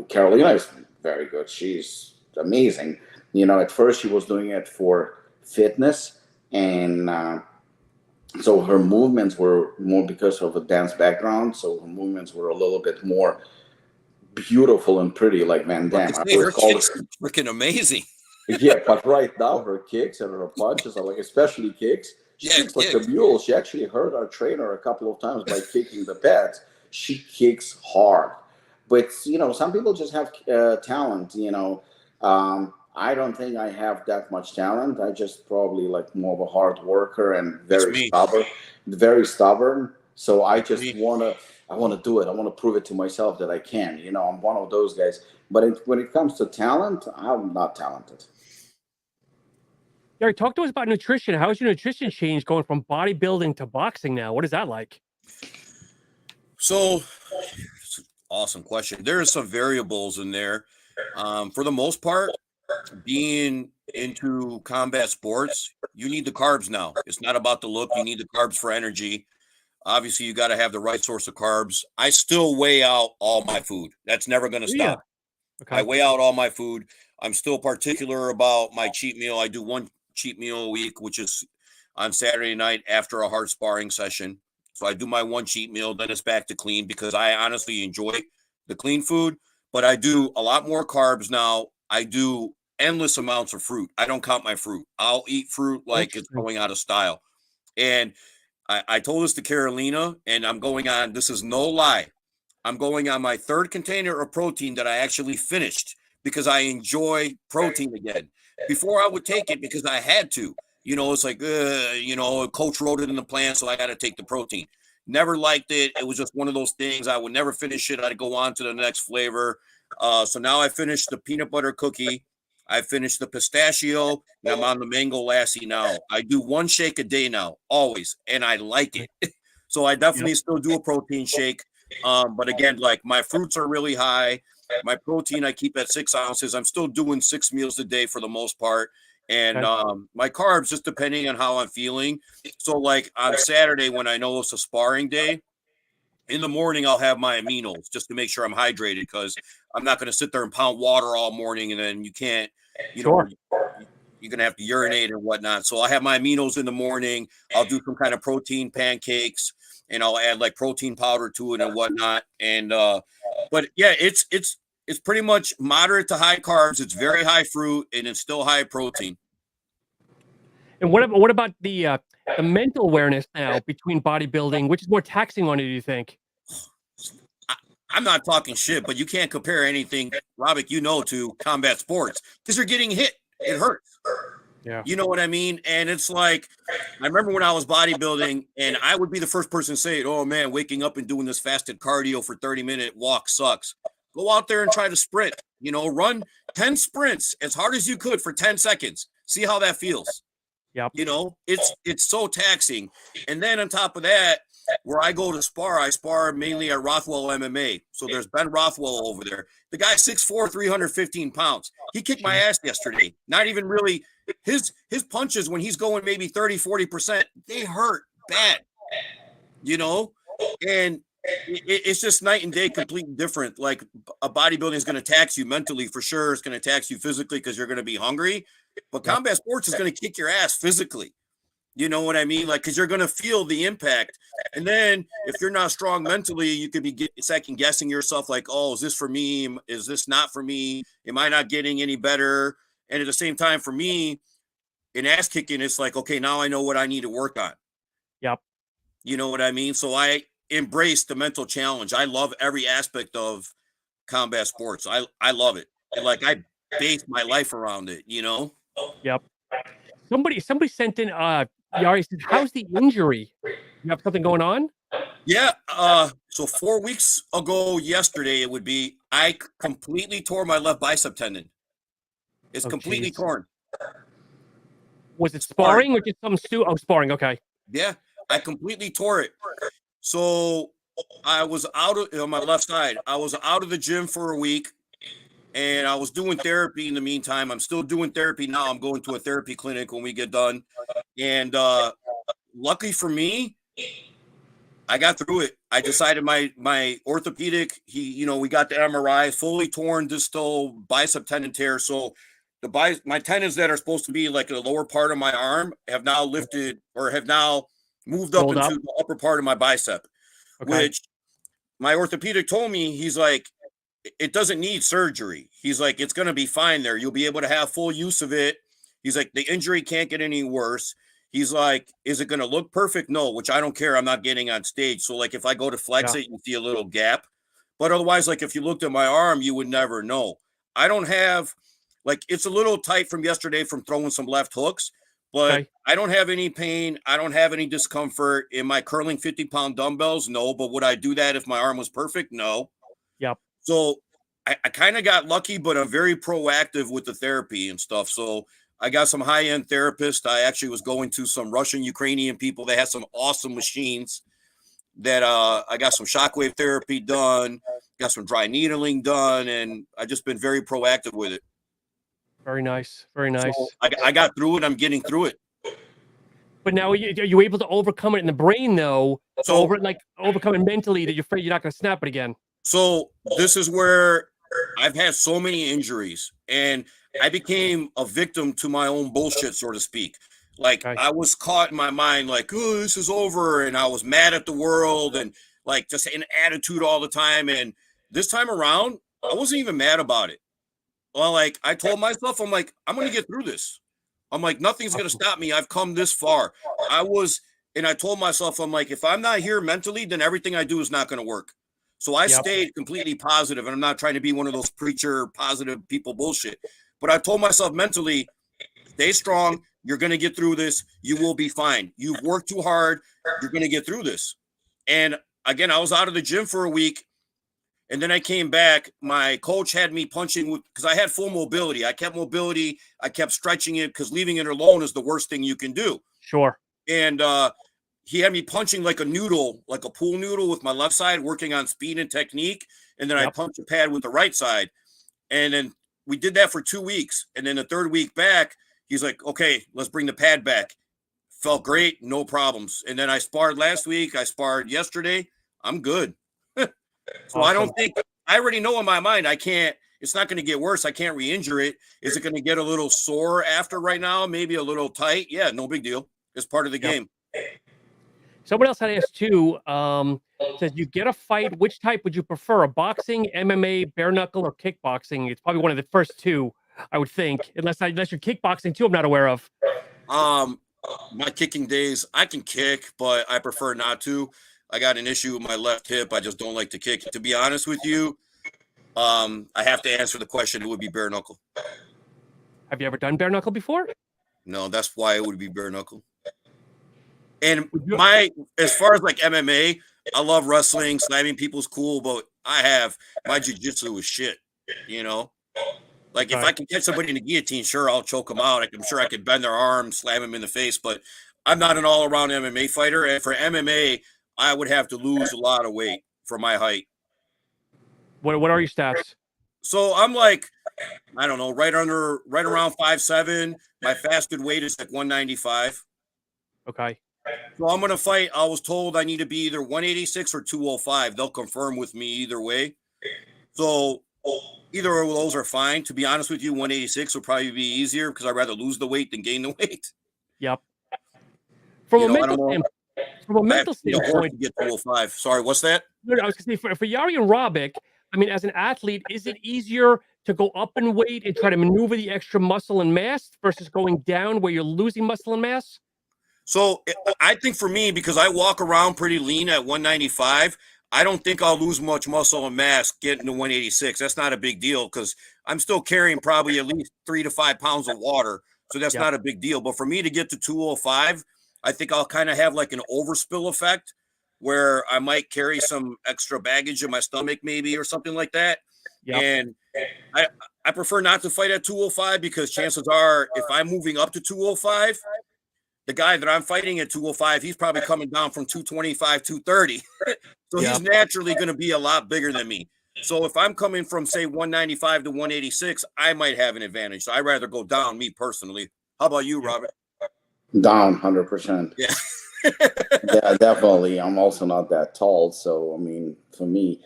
Carolina is very good. She's amazing. At first she was doing it for fitness, and so her movements were more because of a dance background. So her movements were a little bit more beautiful and pretty, like Van Damme. Her kicks are freaking amazing. Yeah, but right now her kicks and her punches are like, especially kicks. She kicks like a mule. She actually hurt our trainer a couple of times by kicking the pads. She kicks hard. But, some people just have talent, I don't think I have that much talent. I just probably like more of a hard worker and very stubborn. So I just I want to do it. I want to prove it to myself that I can. I'm one of those guys. But when it comes to talent, I'm not talented. Yari, talk to us about nutrition. How's your nutrition changed going from bodybuilding to boxing now? What is that like? So, awesome question. There are some variables in there. For the most part, being into combat sports, you need the carbs now. It's not about the look. You need the carbs for energy. Obviously, you got to have the right source of carbs. I still weigh out all my food. That's never going to stop. Yeah. Okay. I weigh out all my food. I'm still particular about my cheat meal. I do one cheat meal a week, which is on Saturday night after a hard sparring session. So I do my one cheat meal, then it's back to clean because I honestly enjoy the clean food, but I do a lot more carbs now. I do endless amounts of fruit. I don't count my fruit. I'll eat fruit like it's going out of style. And I told this to Carolina, and I'm going on, this is no lie. I'm going on my third container of protein that I actually finished because I enjoy protein again. Before I would take it because I had to. It's like, coach wrote it in the plan, so I got to take the protein. Never liked it. It was just one of those things. I would never finish it. I'd go on to the next flavor. So now I finished the peanut butter cookie. I finished the pistachio, and I'm on the mango lassi now. I do one shake a day now, always, and I like it. So I definitely still do a protein shake. But again, like my fruits are really high. My protein I keep at 6 ounces. I'm still doing 6 meals a day for the most part. And my carbs, just depending on how I'm feeling. So like on Saturday, when I know it's a sparring day, in the morning, I'll have my aminos just to make sure I'm hydrated because I'm not going to sit there and pound water all morning and then you can't, you're going to have to urinate and whatnot. So I have my aminos in the morning. I'll do some kind of protein pancakes and I'll add like protein powder to it and whatnot. And, but yeah, it's pretty much moderate to high carbs. It's very high fruit and it's still high protein. And what about the mental awareness now between bodybuilding, which is more taxing on you, do you think? I'm not talking shit, but you can't compare anything, Robic, to combat sports because you're getting hit. it hurts. Yeah. You know what I mean? And it's like, I remember when I was bodybuilding, and I would be the first person to say, oh man, waking up and doing this fasted cardio for 30-minute walk sucks. Go out there and try to sprint, run 10 sprints as hard as you could for 10 seconds. See how that feels. Yep. It's so taxing. And then on top of that, where I go to spar, I spar mainly at Rothwell MMA. So there's Ben Rothwell over there. The guy 6'4", 315 pounds. He kicked my ass yesterday. Not even really his punches when he's going maybe 30, 40%, they hurt bad. And it's just night and day, completely different. Like a bodybuilding is going to tax you mentally for sure. It's going to tax you physically because you're going to be hungry. But combat sports is going to kick your ass physically. You know what I mean? Like, because you're going to feel the impact. And then if you're not strong mentally, you could be second guessing yourself like, oh, is this for me? Is this not for me? Am I not getting any better? And at the same time, for me, in ass kicking, it's like, okay, now I know what I need to work on. Yep. You know what I mean? So I embrace the mental challenge. I love every aspect of combat sports. I love it. And like I base my life around it, Yep. Somebody sent in Yari said, how's the injury? You have something going on? Yeah. So 4 weeks ago yesterday, I completely tore my left bicep tendon. It's completely torn. Was it sparring or just some sparring? Okay. Yeah, I completely tore it. So I was on my left side. I was out of the gym for a week, and I was doing therapy in the meantime. I'm still doing therapy now. I'm going to a therapy clinic when we get done. And luckily for me, I got through it. I decided my orthopedic, we got the MRI, fully torn distal bicep tendon tear. So my tendons that are supposed to be like the lower part of my arm have now lifted or have now moved up into the upper part of my bicep, which my orthopedic told me, he's like, it doesn't need surgery. He's like, it's going to be fine there. You'll be able to have full use of it. He's like, the injury can't get any worse. He's like, is it going to look perfect? No, which I don't care. I'm not getting on stage. So like, if I go to flex it, you see a little gap, but otherwise, like if you looked at my arm, you would never know. I don't have, like, it's a little tight from yesterday from throwing some left hooks, but I don't have any pain. I don't have any discomfort. Am I curling 50-pound dumbbells? No. But would I do that if my arm was perfect? No. Yep. So I kind of got lucky, but I'm very proactive with the therapy and stuff. So I got some high-end therapists. I actually was going to some Russian, Ukrainian people. They had some awesome machines that I got some shockwave therapy done, got some dry needling done, and I've just been very proactive with it. Very nice. Very nice. So I got through it. I'm getting through it. But now are you able to overcome it in the brain, though? So overcome it mentally that you're afraid you're not going to snap it again. So this is where I've had so many injuries, and I became a victim to my own bullshit, so to speak. Like I was caught in my mind, like, oh, this is over, and I was mad at the world, and like just an attitude all the time. And this time around, I wasn't even mad about it. Well, like I told myself, I'm like, I'm gonna get through this. I'm like, nothing's gonna stop me. I've come this far. And I told myself, I'm like, if I'm not here mentally, then everything I do is not gonna work. So I stayed completely positive, and I'm not trying to be one of those preacher positive people bullshit. But I told myself mentally, stay strong. You're going to get through this. You will be fine. You've worked too hard. You're going to get through this. And again, I was out of the gym for a week, and then I came back. My coach had me punching because I had full mobility. I kept mobility. I kept stretching it because leaving it alone is the worst thing you can do. Sure. And he had me punching like a noodle, like a pool noodle with my left side, working on speed and technique. And then I punched a pad with the right side. And then we did that for 2 weeks. And then the third week back, he's like, okay, let's bring the pad back. Felt great. No problems. And then I sparred last week. I sparred yesterday. I'm good. So awesome. I don't think, I already know in my mind, it's not going to get worse. I can't re-injure it. Is it going to get a little sore after right now? Maybe a little tight. Yeah, no big deal. It's part of the game. Someone else had asked too, says you get a fight, which type would you prefer? A boxing, MMA, bare knuckle, or kickboxing? It's probably one of the first two, I would think, unless you're kickboxing too, I'm not aware of. My kicking days, I can kick, but I prefer not to. I got an issue with my left hip. I just don't like to kick. To be honest with you, I have to answer the question. It would be bare knuckle. Have you ever done bare knuckle before? No, that's why it would be bare knuckle. And you- as far as like MMA, I love wrestling, slamming people's cool, but my jiu-jitsu is shit, you know? Like if Okay. I can catch somebody in a guillotine, sure, I'll choke them out. I'm sure I could bend their arm, slam them in the face, but I'm not an all-around MMA fighter. And for MMA, I would have to lose a lot of weight for my height. What are your stats? So I'm like, I don't know, right around 5'7". My fasted weight is like 195. Okay. So I'm gonna fight. I was told I need to be either 186 or 205. They'll confirm with me either way. So either of those are fine. To be honest with you, 186 will probably be easier because I'd rather lose the weight than gain the weight. Yep. From You a know, I mental don't know. standpoint, from a I have mental to be a horse standpoint, to get 205. Sorry, what's that? I was gonna say for Yari and Robic, I mean, as an athlete, is it easier to go up in weight and try to maneuver the extra muscle and mass versus going down where you're losing muscle and mass? So I think for me, because I walk around pretty lean at 195, I don't think I'll lose much muscle and mass getting to 186. That's not a big deal because I'm still carrying probably at least 3 to 5 pounds of water. So that's not a big deal. But for me to get to 205, I think I'll kind of have like an overspill effect where I might carry some extra baggage in my stomach maybe or something like that. Yep. And I prefer not to fight at 205 because chances are if I'm moving up to 205, the guy that I'm fighting at 205, he's probably coming down from 225, 230. So he's naturally going to be a lot bigger than me. So if I'm coming from, say, 195 to 186, I might have an advantage. So I'd rather go down, me personally. How about you, Robert? Down 100%. Yeah. Yeah, definitely. I'm also not that tall. So, I mean, for me,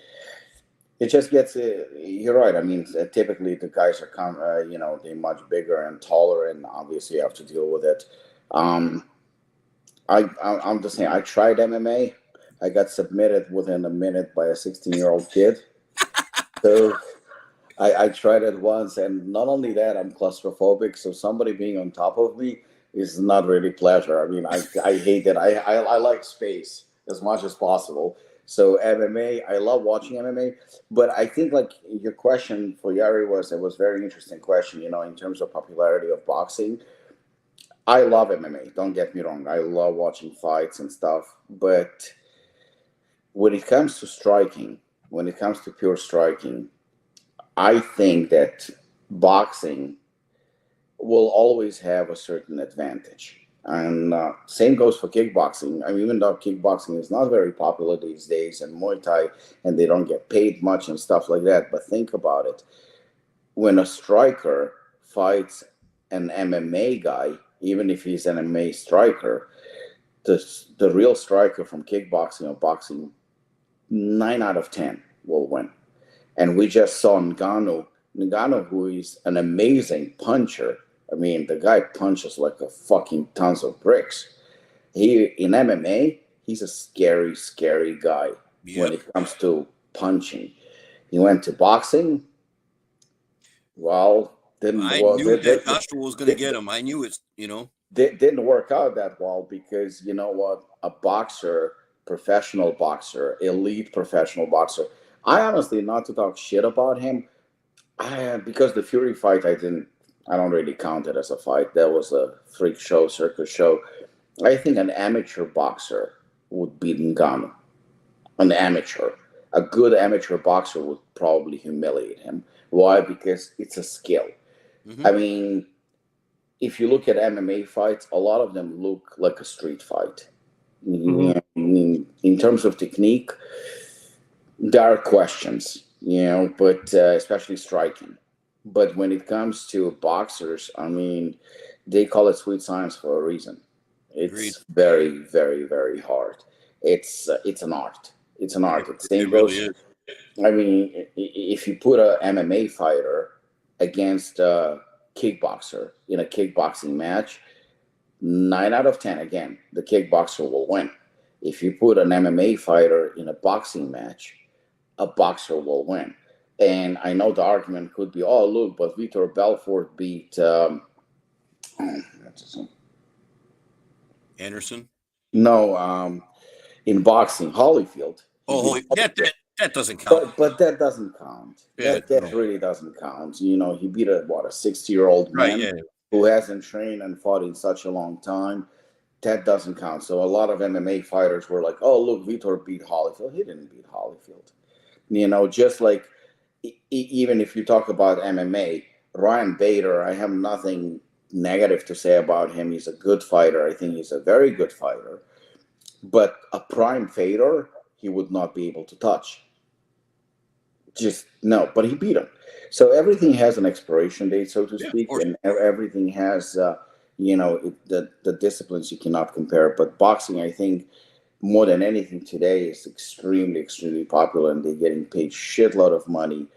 it just gets, you're right. I mean, typically the guys are, they're much bigger and taller, and obviously you have to deal with it. I'm just saying, I tried MMA. I got submitted within a minute by a 16-year-old kid. So I tried it once, and not only that, I'm claustrophobic. So somebody being on top of me is not really pleasure. I mean, I hate it. I like space as much as possible. So MMA, I love watching MMA, but I think like your question for Yari was a very interesting question, in terms of popularity of boxing. I love MMA. Don't get me wrong. I love watching fights and stuff. But when it comes to striking, when it comes to pure striking, I think that boxing will always have a certain advantage. And same goes for kickboxing. I mean, even though kickboxing is not very popular these days, and Muay Thai, and they don't get paid much and stuff like that. But think about it. When a striker fights an MMA guy, even if he's an MMA striker, the real striker from kickboxing or boxing, 9 out of 10 will win. And we just saw Ngannou, who is an amazing puncher. I mean, the guy punches like a fucking tons of bricks. In MMA, he's a scary, scary guy when it comes to punching. He went to boxing. Well, I knew that Castro was going to get him. I knew it, Didn't work out that well because, you know what? A boxer, professional boxer, elite professional boxer. I honestly, not to talk shit about him, because the Fury fight, I don't really count it as a fight. That was a freak show, circus show. I think an amateur boxer would beat Ngannou. An amateur. A good amateur boxer would probably humiliate him. Why? Because it's a skill. Mm-hmm. I mean, if you look at MMA fights, a lot of them look like a street fight. Mm-hmm. In terms of technique, there are questions, but especially striking. But when it comes to boxers, I mean, they call it sweet science for a reason. It's Agreed. Very, very, very hard. It's an art. It's an art. It really is. I mean, if you put an MMA fighter against a kickboxer in a kickboxing match, 9 out of 10, again, the kickboxer will win. If you put an MMA fighter in a boxing match, a boxer will win. And I know the argument could be, oh, look, but Vitor Belfort beat Anderson? No, in boxing, Holyfield. Oh, That doesn't count. But that doesn't count. Yeah, That really doesn't count. You know, he beat a 60-year-old man right. Yeah. who hasn't trained and fought in such a long time. That doesn't count. So a lot of MMA fighters were like, "Oh, look, Vitor beat Holyfield." He didn't beat Holyfield. You know, just like even if you talk about MMA, Ryan Bader, I have nothing negative to say about him. He's a good fighter. I think he's a very good fighter. But a prime fighter, he would not be able to touch. Just no, but he beat him. So everything has an expiration date, so to speak, and everything has, the disciplines you cannot compare. But boxing, I think, more than anything today, is extremely, extremely popular, and they're getting paid shitload of money.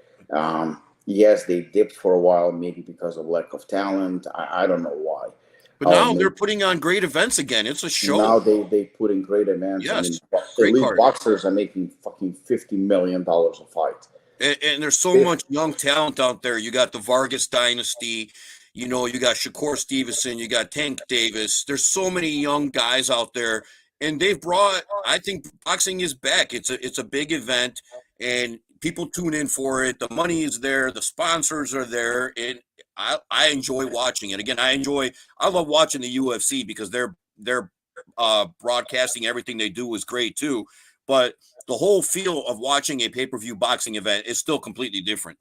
Yes, they dipped for a while, maybe because of lack of talent. I don't know why. But now they're putting on great events again. It's a show. Now they put in great events. Yes, I mean, elite boxers are making fucking $50 million a fight. And there's so much young talent out there. You got the Vargas dynasty. You know, you got Shakur Stevenson. You got Tank Davis. There's so many young guys out there. And they've brought, I think boxing is back. It's a big event, and people tune in for it. The money is there. The sponsors are there. And I enjoy watching it. Again, I love watching the UFC because they're broadcasting everything they do is great too. But the whole feel of watching a pay-per-view boxing event is still completely different.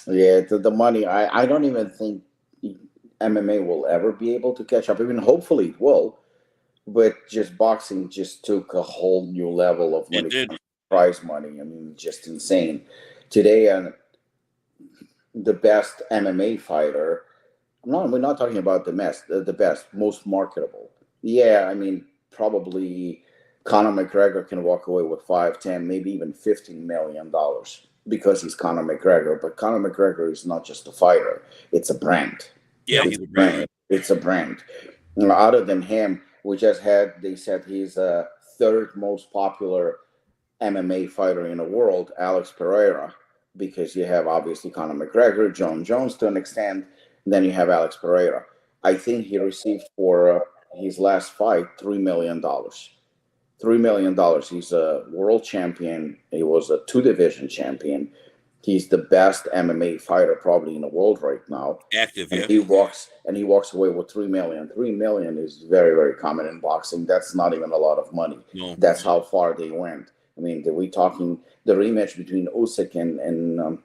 Yeah, the money, I don't even think MMA will ever be able to catch up. I mean, hopefully it will, but just boxing just took a whole new level of money, prize money. I mean, just insane. Today, the best MMA fighter, we're not talking about the best, most marketable. Yeah, I mean, probably Conor McGregor can walk away with 5, 10, maybe even $15 million because he's Conor McGregor. But Conor McGregor is not just a fighter; it's a brand. Yeah, he's a brand. It's a brand. Other than him, they said he's a third most popular MMA fighter in the world, Alex Pereira, because you have obviously Conor McGregor, John Jones to an extent, and then you have Alex Pereira. I think he received for his last fight $3 million. $3 million. He's a world champion. He was a 2-division champion. He's the best MMA fighter probably in the world right now. Active, and yeah. He walks away with $3 million. $3 million is very, very common in boxing. That's not even a lot of money. No. That's how far they went. I mean, we talking the rematch between Usyk and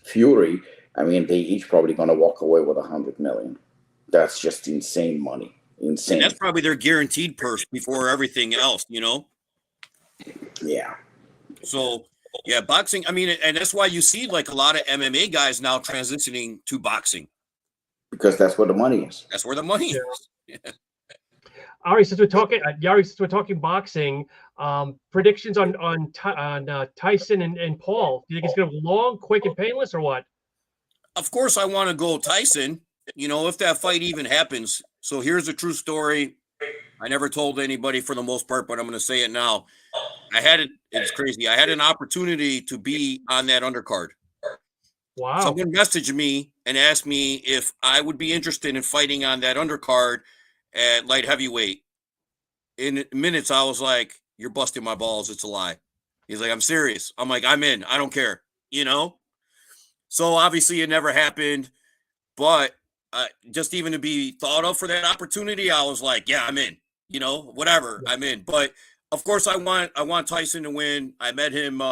Fury? I mean, they each probably going to walk away with $100 million. That's just insane money. Insane. And that's probably their guaranteed purse before everything else, you know? Yeah. So, yeah, boxing, I mean, and that's why you see like a lot of MMA guys now transitioning to boxing. Because that's where the money is. That's where the money is. Yeah. All right, since we're talking, Yari, since we're talking boxing, predictions on Tyson and Paul. Do you think it's going to be long, quick, and painless, or what? Of course, I want to go Tyson, you know, if that fight even happens. So here's a true story. I never told anybody for the most part, but I'm going to say it now. It's crazy. I had an opportunity to be on that undercard. Wow. Someone messaged me and asked me if I would be interested in fighting on that undercard at light heavyweight. In minutes, I was like, "You're busting my balls. It's a lie." He's like, "I'm serious." I'm like, "I'm in. I don't care." You know? So obviously it never happened, but just even to be thought of for that opportunity, I was like, "Yeah, I'm in." You know, whatever, I'm in. But of course, I want Tyson to win. I met him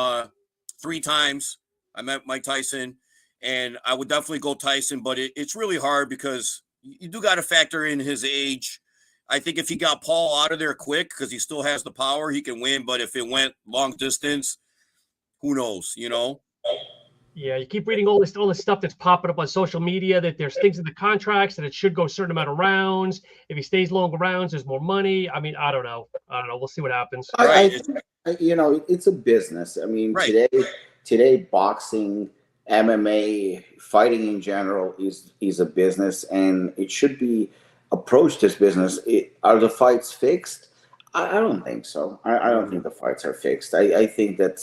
3 times. I met Mike Tyson, and I would definitely go Tyson. But it's really hard because you do got to factor in his age. I think if he got Paul out of there quick, because he still has the power, he can win. But if it went long distance, who knows? You know. Yeah, you keep reading all this stuff that's popping up on social media that there's things in the contracts that it should go a certain amount of rounds. If he stays longer rounds, there's more money. I mean, I don't know. We'll see what happens. It's a business. I mean, today boxing, MMA, fighting in general is a business, and it should be approached as business. Are the fights fixed? I don't think so. I don't think the fights are fixed. I think that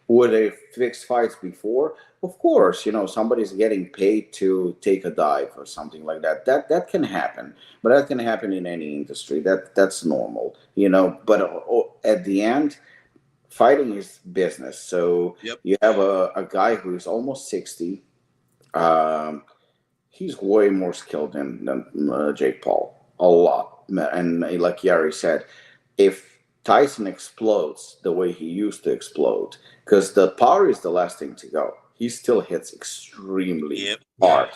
were they fixed fights before? Of course, somebody's getting paid to take a dive or something like that. That can happen, but that can happen in any industry. That's normal, But at the end, fighting is business. So Yep. you have a guy who's almost 60. He's way more skilled than Jake Paul, a lot. And like Yari said, if Tyson explodes the way he used to explode, because the power is the last thing to go, he still hits extremely hard.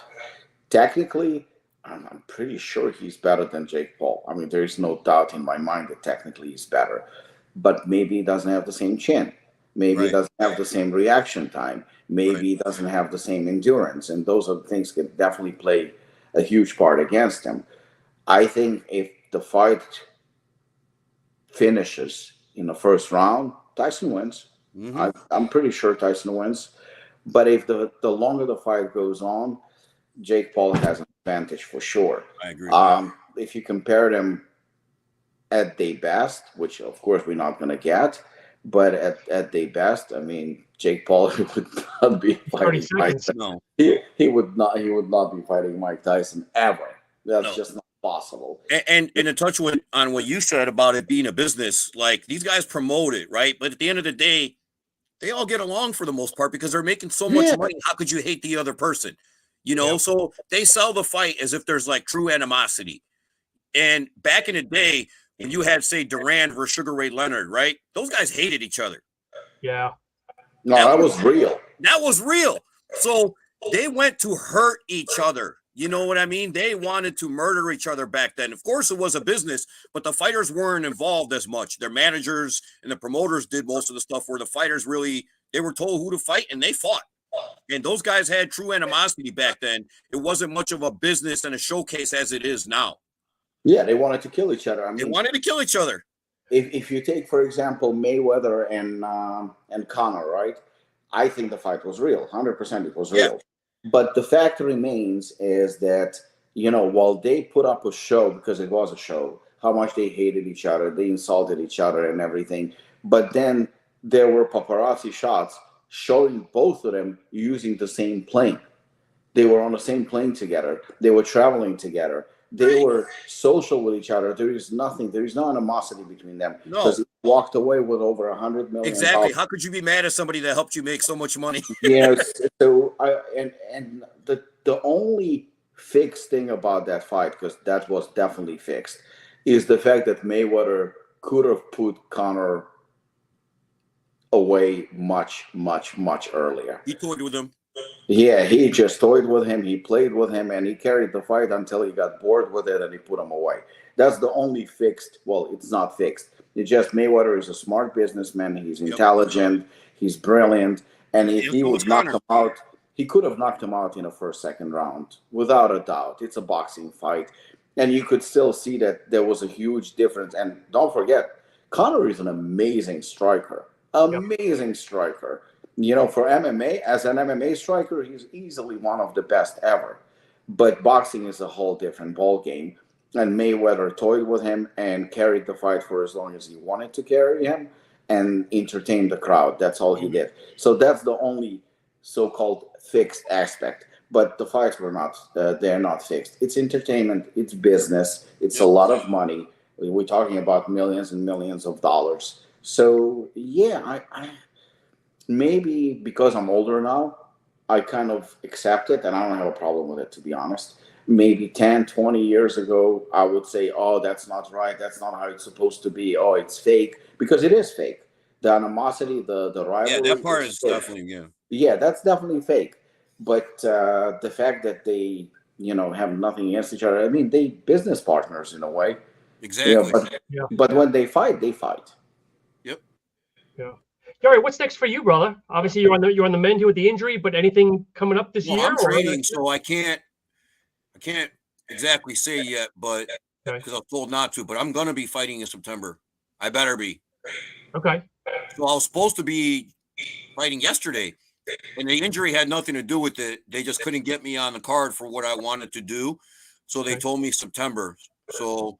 Technically, I'm pretty sure he's better than Jake Paul. I mean, there is no doubt in my mind that technically he's better, but maybe he doesn't have the same chin. Maybe he doesn't have the same reaction time. Maybe he doesn't have the same endurance. And those are the things that definitely play a huge part against him. I think if the fight finishes in the first round, Tyson wins. I'm pretty sure Tyson wins. But if the longer the fight goes on, Jake Paul has an advantage for sure. I agree. If you compare them at their best, which of course we're not going to get, but at their best, I mean, Jake Paul would not be fighting Mike Tyson. No. He would not be fighting Mike Tyson ever. That's just not possible. And to touch on what you said about it being a business, like these guys promote it, right? But at the end of the day, they all get along for the most part because they're making so much money. How could you hate the other person? You know, so they sell the fight as if there's like true animosity. And back in the day, when you had, say, Durant versus Sugar Ray Leonard, right? Those guys hated each other. Yeah. No, that was real. That was real. So they went to hurt each other. You know what I mean? They wanted to murder each other back then. Of course, it was a business, but the fighters weren't involved as much. Their managers and the promoters did most of the stuff where the fighters really, they were told who to fight and they fought. And those guys had true animosity back then. It wasn't much of a business and a showcase as it is now. Yeah, they wanted to kill each other. I mean, they wanted to kill each other. If you take, for example, Mayweather and Conor, right? I think the fight was real. 100% it was real. But the fact remains is that, you know, while they put up a show, because it was a show, how much they hated each other, they insulted each other and everything. But then there were paparazzi shots showing both of them using the same plane. They were on the same plane together. They were traveling together. They were social with each other. There is no animosity between them. Because he walked away with over $100 million. Exactly. How could you be mad at somebody that helped you make so much money? Yes. So the only fixed thing about that fight, because that was definitely fixed, is the fact that Mayweather could have put Conor away much, much, much earlier. He toyed with him. Yeah, he just toyed with him. He played with him, and he carried the fight until he got bored with it, and he put him away. That's the only fixed. Well, it's not fixed. It's just Mayweather is a smart businessman. He's intelligent. He's brilliant. And if he would knock him out, he could have knocked him out in the first, second round, without a doubt. It's a boxing fight. And you could still see that there was a huge difference. And don't forget, Conor is an amazing striker. Amazing striker. You know, for MMA, as an MMA striker, he's easily one of the best ever. But boxing is a whole different ball game. And Mayweather toyed with him and carried the fight for as long as he wanted to carry him and entertained the crowd. That's all he did. So that's the only so-called fixed aspect. But the fights were not, they're not fixed. It's entertainment. It's business. It's a lot of money. We're talking about millions and millions of dollars. So, yeah, I maybe because I'm older now, I kind of accept it, and I don't have a problem with it, to be honest. Maybe 10, 20 years ago, I would say, oh, that's not right. That's not how it's supposed to be. Oh, it's fake. Because it is fake. The animosity, the rivalry. Yeah, that part is definitely, Yeah, that's definitely fake. But the fact that they, you know, have nothing against each other, I mean, they business partners in a way. Exactly. But when they fight, they fight. Yep. Yeah. Yari, what's next for you, brother? Obviously, you're on the mend here with the injury, but anything coming up this year? I'm training, so I can't exactly say yet, but because I'm told not to. But I'm gonna be fighting in September. I better be. Okay. So I was supposed to be fighting yesterday, and the injury had nothing to do with it. They just couldn't get me on the card for what I wanted to do, so they told me September. So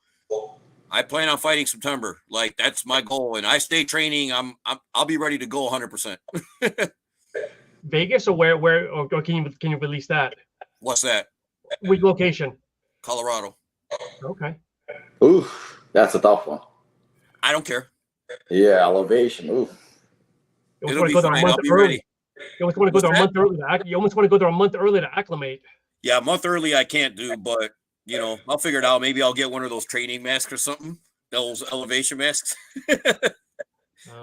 I plan on fighting September. Like, that's my goal, and I stay training. I'll be ready to go 100%. Vegas or where or can you release that? What's that? Which location? Colorado. Okay. Oof, that's a tough one. I don't care. Yeah, elevation. Oof. You almost It'll want to be go there a fine. month I'll be early. ready. You almost want to go What's there a that? month early. You almost want to go there a month early to acclimate. Yeah, a month early I can't do, but you know, I'll figure it out. Maybe I'll get one of those training masks or something. Those elevation masks.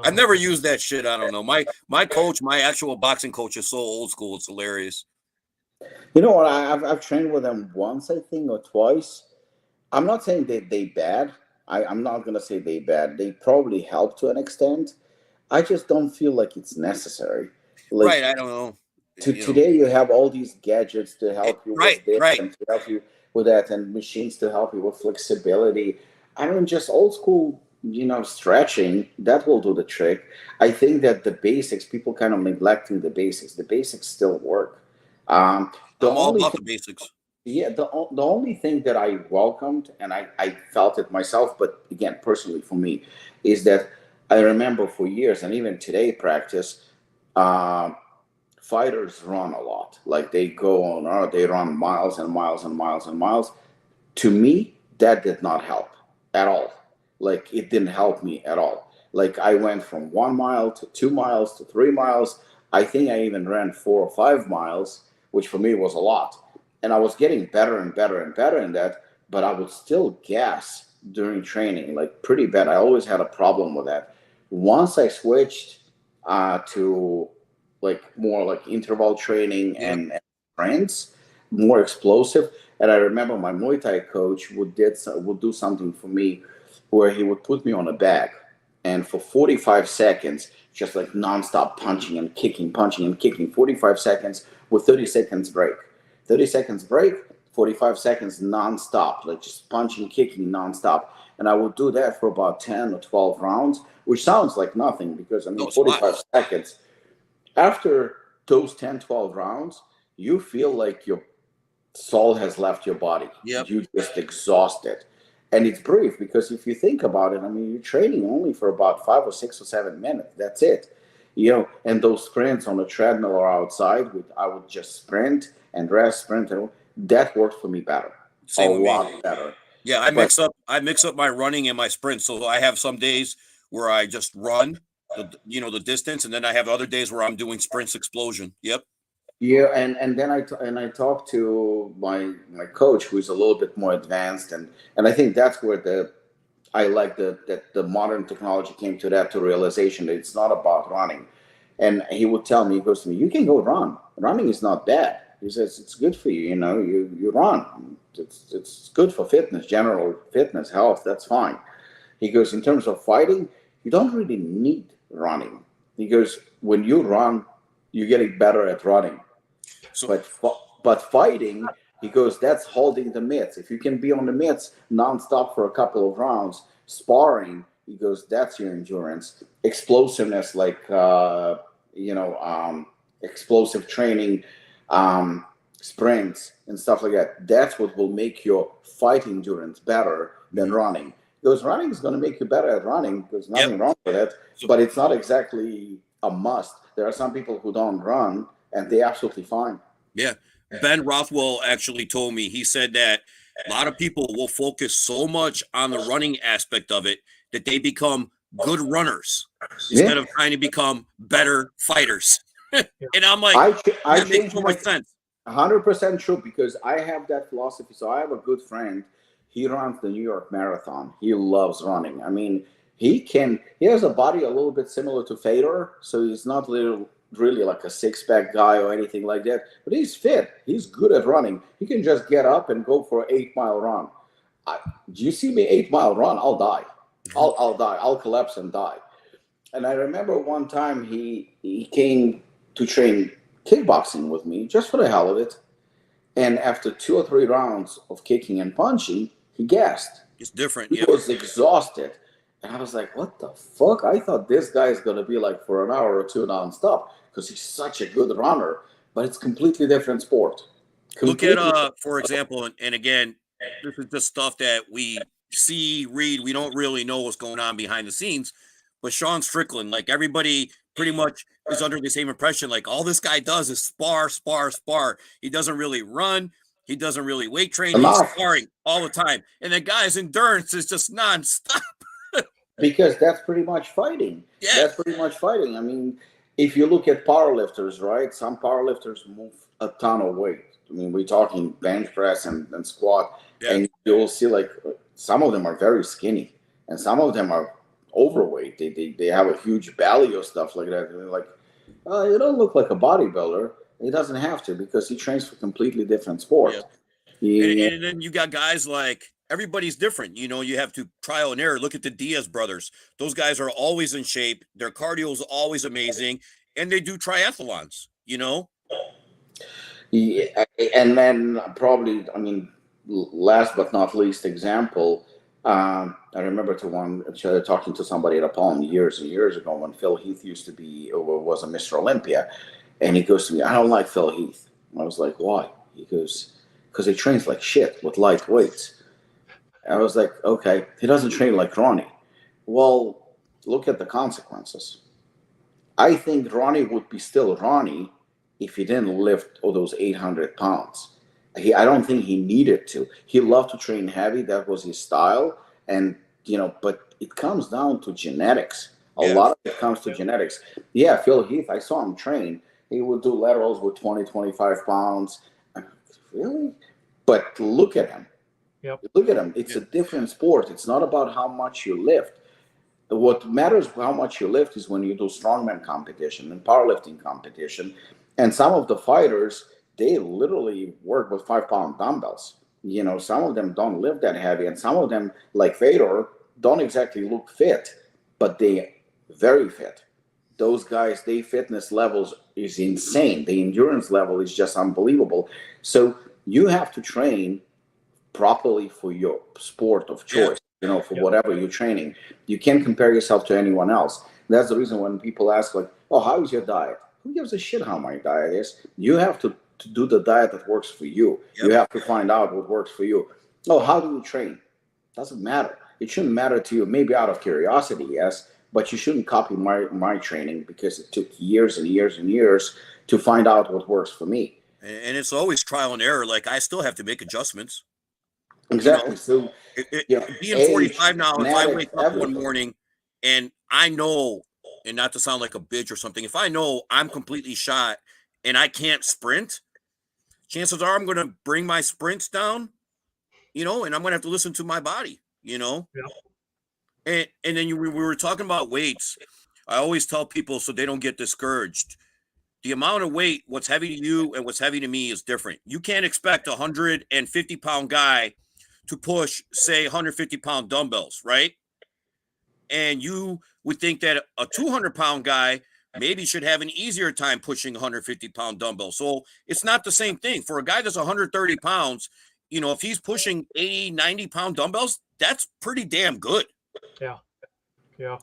I've never used that shit. I don't know. My coach, my actual boxing coach, is so old school. It's hilarious. You know what? I've trained with them once, I think, or twice. I'm not saying they bad. I'm not gonna say they bad. They probably help to an extent. I just don't feel like it's necessary. Like Right. I don't know. today, you have all these gadgets to help you Right. with this Right. and to help you with that, and machines to help you with flexibility. I mean, just old school, stretching that will do the trick. I think that the basics, people kind of neglecting the basics. The basics still work. The I'm all only about the basics. Yeah, the only thing that I welcomed, and I felt it myself, but again, personally for me, is that I remember for years, and even today practice, um, fighters run a lot. Like they go on, or they run miles and miles and miles and miles. To me, that did not help at all. Like it didn't help me at all. Like I went from 1 mile to 2 miles to 3 miles. I think I even ran 4 or 5 miles, which for me was a lot. And I was getting better and better and better in that, but I would still gas during training, like pretty bad. I always had a problem with that. Once I switched to like more like interval training Yep. and sprints, more explosive. And I remember my Muay Thai coach would do something for me where he would put me on a bag, and for 45 seconds, just like nonstop punching and kicking, 45 seconds with 30 seconds break. 30 seconds break, 45 seconds nonstop, like just punching, kicking nonstop. And I would do that for about 10 or 12 rounds, which sounds like nothing because, I mean, 45 seconds. After those 10, 12 rounds, you feel like your soul has left your body. Yep. You just exhausted. And it's brief because if you think about it, I mean, you're training only for about 5 or 6 or 7 minutes. That's it. And those sprints on the treadmill or outside, I would just sprint and rest, sprint. And that worked for me better. Same a with me. lot better. Yeah, I mix up my running and my sprint. So I have some days where I just run the distance, and then I have other days where I'm doing sprints explosion. Yep. Yeah, and then I talked to my coach, who's a little bit more advanced, and I think that's where I like that the modern technology came to realization that it's not about running. And he would tell me, he goes to me, you can go run. Running is not bad. He says it's good for you. You run. It's good for fitness, general fitness, health. That's fine. He goes, in terms of fighting, you don't really need running. He goes, when you run, you're getting better at running. So, But fighting, he goes, that's holding the mitts. If you can be on the mitts nonstop for a couple of rounds, sparring, he goes, that's your endurance. Explosiveness, like explosive training, sprints and stuff like that. That's what will make your fight endurance better than running. Because running is going to make you better at running. There's nothing wrong with it, but it's not exactly a must. There are some people who don't run and they're absolutely fine. yeah. Ben Rothwell actually told me, he said that a lot of people will focus so much on the running aspect of it that they become good runners instead of trying to become better fighters. And I'm like, that makes so much sense. 100% true, because I have that philosophy. So I have a good friend. He runs the New York Marathon. He loves running. I mean, he has a body a little bit similar to Fedor, so he's not really like a six-pack guy or anything like that, but he's fit. He's good at running. He can just get up and go for an 8-mile run. Do you see me 8-mile run? I'll die. I'll die. I'll collapse and die. And I remember one time he came to train kickboxing with me just for the hell of it. And after 2 or 3 rounds of kicking and punching, he gassed. It's different. He was exhausted. And I was like, what the fuck? I thought this guy is going to be like for an hour or two nonstop because he's such a good runner. But it's completely different sport. Look at, for example, and again, this is just stuff that we see, read. We don't really know what's going on behind the scenes. But Sean Strickland, like everybody pretty much is under the same impression. Like all this guy does is spar. He doesn't really run. He doesn't really weight train. He's sparring all the time. And the guy's endurance is just nonstop. Because that's pretty much fighting. Yeah. That's pretty much fighting. I mean, if you look at powerlifters, right? Some powerlifters move a ton of weight. I mean, we're talking bench press and squat, and you'll see like some of them are very skinny, and some of them are overweight. They have a huge belly or stuff like that. And they're like, you don't look like a bodybuilder. He doesn't have to, because he trains for completely different sport. And then you got guys like, everybody's different. You know, you have to trial and error. Look at the Diaz brothers. Those guys are always in shape. Their cardio is always amazing. And they do triathlons, you know? Yeah, and then probably, I mean, last but not least example, I remember talking to somebody at Apollon years and years ago when Phil Heath was a Mr. Olympia. And he goes to me, I don't like Phil Heath. I was like, why? He goes, because he trains like shit with light weights. I was like, okay, he doesn't train like Ronnie. Well, look at the consequences. I think Ronnie would be still Ronnie if he didn't lift all those 800 pounds. I don't think he needed to. He loved to train heavy. That was his style. And, but it comes down to genetics. A lot of it comes to genetics. Yeah, Phil Heath, I saw him train. He would do laterals with 20, 25 pounds. Really? But look at him. Look at him. It's a different sport. It's not about how much you lift. What matters how much you lift is when you do strongman competition and powerlifting competition. And some of the fighters, they literally work with 5-pound dumbbells. Some of them don't lift that heavy, and some of them, like Fedor, don't exactly look fit, but they very fit. Those guys, their fitness levels is insane. The endurance level is just unbelievable. So you have to train properly for your sport of choice, for whatever you're training. You can't compare yourself to anyone else. That's the reason when people ask, like, oh, how is your diet? Who gives a shit how my diet is? You have to do the diet that works for you. You have to find out what works for you. Oh, how do you train? Doesn't matter. It shouldn't matter to you, maybe out of curiosity, yes, but you shouldn't copy my training, because it took years and years and years to find out what works for me. And it's always trial and error. Like, I still have to make adjustments. Exactly. So being 45 now, if I wake up one morning and I know, and not to sound like a bitch or something, if I know I'm completely shot and I can't sprint, chances are I'm going to bring my sprints down, and I'm going to have to listen to my body, And then we were talking about weights. I always tell people so they don't get discouraged. The amount of weight, what's heavy to you and what's heavy to me is different. You can't expect a 150-pound guy to push, say, 150-pound dumbbells, right? And you would think that a 200-pound guy maybe should have an easier time pushing 150-pound dumbbells. So it's not the same thing. For a guy that's 130 pounds, if he's pushing 80, 90-pound dumbbells, that's pretty damn good. Yeah.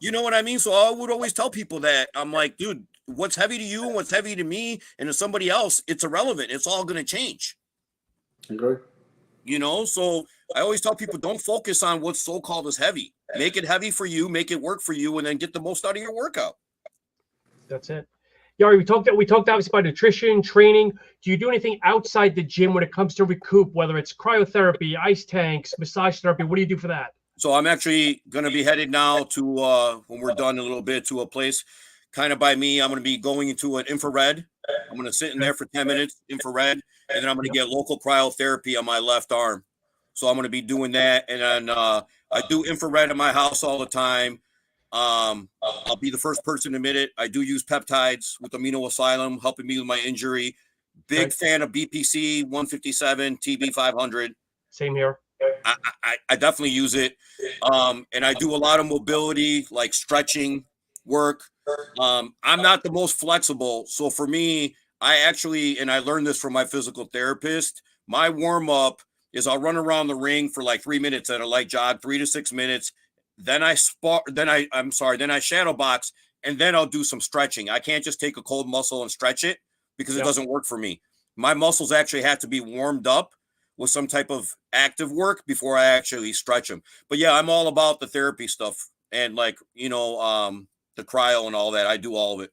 You know what I mean? So I would always tell people that. I'm like, dude, what's heavy to you and what's heavy to me and to somebody else, it's irrelevant. It's all going to change. Agree. So I always tell people, don't focus on what's so-called as heavy. Make it heavy for you, make it work for you, and then get the most out of your workout. That's it. Yari, we talked obviously about nutrition, training. Do you do anything outside the gym when it comes to recoup, whether it's cryotherapy, ice tanks, massage therapy? What do you do for that? So I'm actually going to be headed now to, when we're done a little bit, to a place kind of by me. I'm going to be going into an infrared. I'm going to sit in there for 10 minutes, infrared, and then I'm going to get local cryotherapy on my left arm. So I'm going to be doing that. And then I do infrared in my house all the time. I'll be the first person to admit it. I do use peptides with Amino Asylum, helping me with my injury. Big fan of BPC 157, TB 500. Same here. I definitely use it. And I do a lot of mobility, like stretching work. I'm not the most flexible. So for me, I learned this from my physical therapist. My warm up is I'll run around the ring for like 3 minutes at a light jog, 3 to 6 minutes. Then I shadow box, and then I'll do some stretching. I can't just take a cold muscle and stretch it because it doesn't work for me. My muscles actually have to be warmed up with some type of active work before I actually stretch them. But yeah, I'm all about the therapy stuff and the cryo and all that. I do all of it.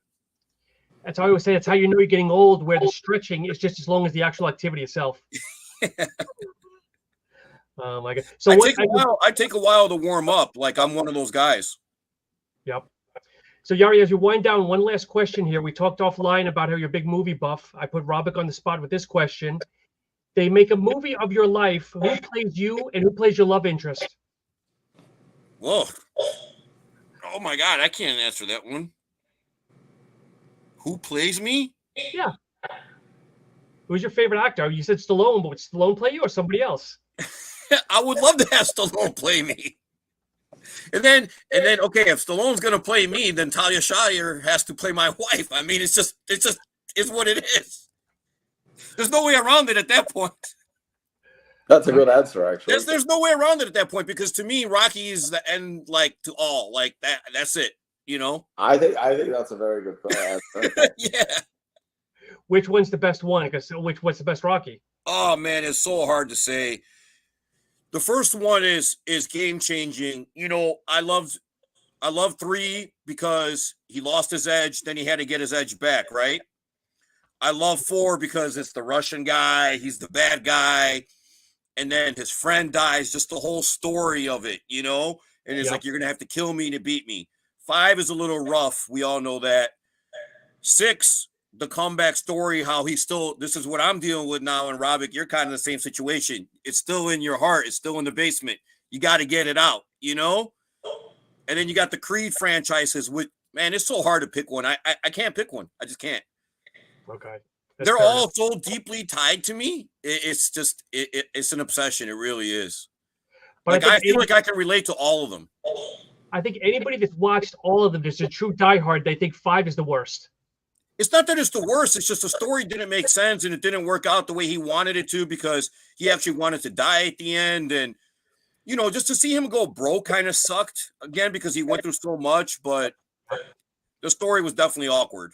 That's how I always say. That's how you know you're getting old, where the stretching is just as long as the actual activity itself. So I take a while to warm up. Like I'm one of those guys. Yep. So Yari, as you wind down, one last question here. We talked offline about how you're a big movie buff. I put Robic on the spot with this question. They make a movie of your life. Who plays you and who plays your love interest? Whoa. Oh my God, I can't answer that one. Who plays me? Yeah. Who's your favorite actor? You said Stallone, but would Stallone play you or somebody else? I would love to have Stallone play me. And then, okay, if Stallone's gonna play me, then Talia Shire has to play my wife. I mean, it's what it is. There's no way around it at that point. That's a good answer, actually. There's no way around it at that point, because to me, Rocky is the end, like, to all. Like that. That's it. You know. I think that's a very good answer. Yeah. Which one's the best one? Because what's the best Rocky? Oh man, it's so hard to say. The first one is game changing. You know, I love 3 because he lost his edge, then he had to get his edge back, right? I love 4 because it's the Russian guy, he's the bad guy, and then his friend dies, just the whole story of it, you know? And it's like, you're gonna have to kill me to beat me. 5 is a little rough, we all know that. 6, the comeback story, how he's still, this is what I'm dealing with now. And Robic, you're kind of the same situation. It's still in your heart. It's still in the basement. You got to get it out, you know? And then you got the Creed franchises with, man, it's so hard to pick one. I can't pick one. I just can't. Okay. They're all so deeply tied to me. It's just, it's an obsession. It really is. But like, I feel like I can relate to all of them. I think anybody that's watched all of them is a true diehard. They think 5 is the worst. It's not that it's the worst. It's just the story didn't make sense and it didn't work out the way he wanted it to, because he actually wanted to die at the end. And, you know, just to see him go broke kind of sucked again, because he went through so much, but the story was definitely awkward.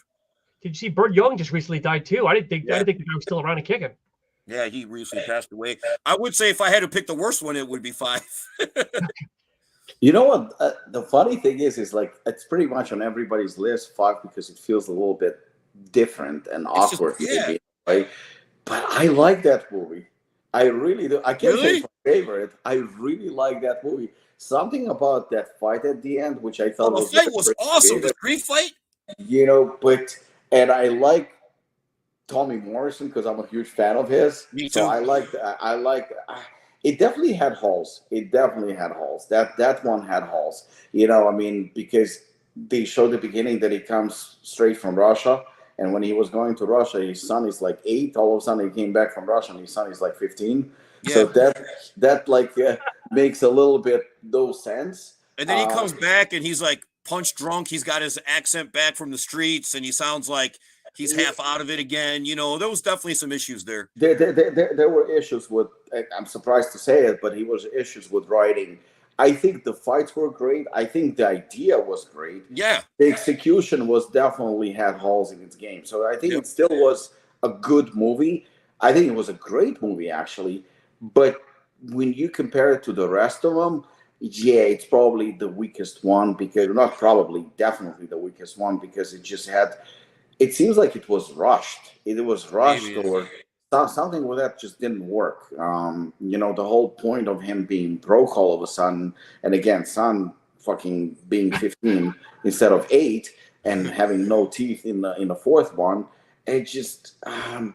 Did you see Burt Young just recently died too? I didn't think the guy was still around and kicking. Yeah, he recently passed away. I would say if I had to pick the worst one, it would be 5. You know what? The funny thing is like, it's pretty much on everybody's list, 5, because it feels a little bit different and awkward, maybe, right? But I like that movie. I really do. I can't say it's my favorite. I really like that movie. Something about that fight at the end, which I thought the fight was awesome. The Creed fight, you know. And I like Tommy Morrison because I'm a huge fan of his. Me too. So I like. It definitely had holes. That one had holes. You know, I mean, because they showed the beginning that he comes straight from Russia. And when he was going to Russia, his son is like 8. All of a sudden, he came back from Russia, and his son is like 15. Yeah. So that like makes a little bit no sense. And then he comes back, and he's like punch drunk. He's got his accent back from the streets, and he sounds like he's half out of it again. You know, there was definitely some issues there. There were issues with. I'm surprised to say it, but he was issues with writing. I think the fights were great. I think the idea was great. Yeah. The execution was definitely had holes in its game. So I think it still was a good movie. I think it was a great movie, actually. But when you compare it to the rest of them, yeah, it's probably the weakest one, because not probably, definitely the weakest one, because it just had, it seems like it was rushed. It was rushed. Maybe. Or something with that just didn't work. You know, the whole point of him being broke all of a sudden, and again, son fucking being 15 instead of 8, and having no teeth in the fourth one, it just I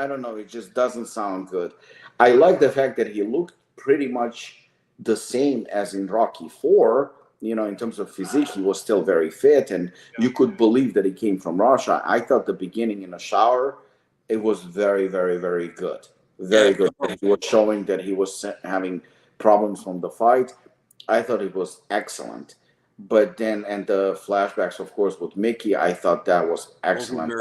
don't know. It just doesn't sound good. I like the fact that he looked pretty much the same as in Rocky 4. You know, in terms of physique, he was still very fit, and you could believe that he came from Russia. I thought the beginning in the shower, it was very, very, very good. Very good. He was showing that he was having problems from the fight. I thought it was excellent. But then, and the flashbacks, of course, with Mickey, I thought that was excellent.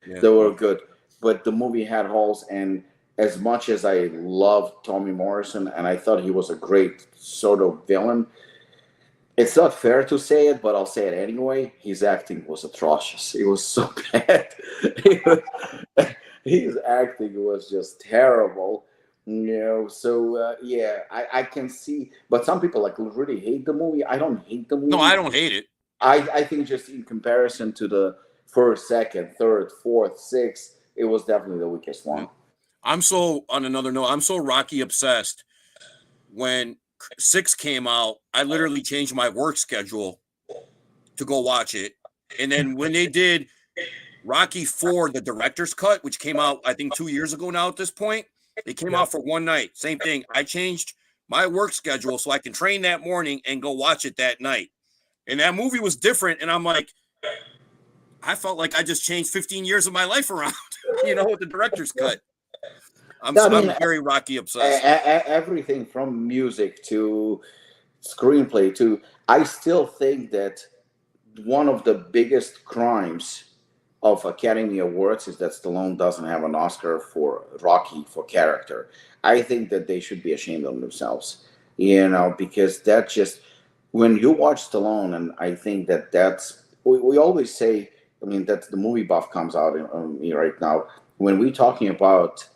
They were good. But the movie had holes, and as much as I love Tommy Morrison, and I thought he was a great sort of villain, it's not fair to say it, but I'll say it anyway. His acting was atrocious. It was so bad. His acting was just terrible. You know, so yeah, I can see. But some people like really hate the movie. I don't hate the movie. No, I don't hate it. I think just in comparison to the first, second, third, fourth, sixth, it was definitely the weakest one. I'm so, on another note, I'm so Rocky obsessed. When 6 came out, I literally changed my work schedule to go watch it. And then when they did Rocky IV, the director's cut, which came out, I think 2 years ago now at this point, it came out for one night. Same thing. I changed my work schedule so I can train that morning and go watch it that night. And that movie was different. And I'm like, I felt like I just changed 15 years of my life around, with the director's cut. I'm very Rocky obsessed. Everything from music to screenplay to, I still think that one of the biggest crimes of Academy Awards is that Stallone doesn't have an Oscar for Rocky for character. I think that they should be ashamed of themselves, because that just, when you watch Stallone, and I think that's, we always say, I mean, that the movie buff comes out on me right now. When we're talking about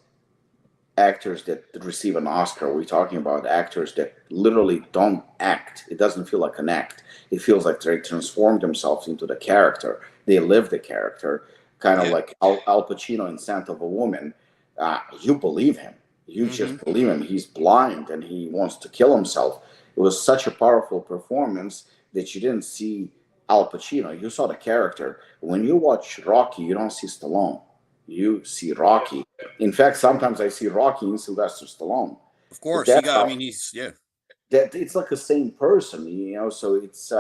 actors that receive an Oscar, we're talking about actors that literally don't act. It doesn't feel like an act. It feels like they transform themselves into the character. They live the character, kind of like Al Pacino in Scent of a Woman. You believe him. You just believe him. He's blind and he wants to kill himself. It was such a powerful performance that you didn't see Al Pacino. You saw the character. When you watch Rocky, you don't see Stallone. You see Rocky. In fact, sometimes I see Rocky in Sylvester Stallone. Of course, that it's like the same person, So it's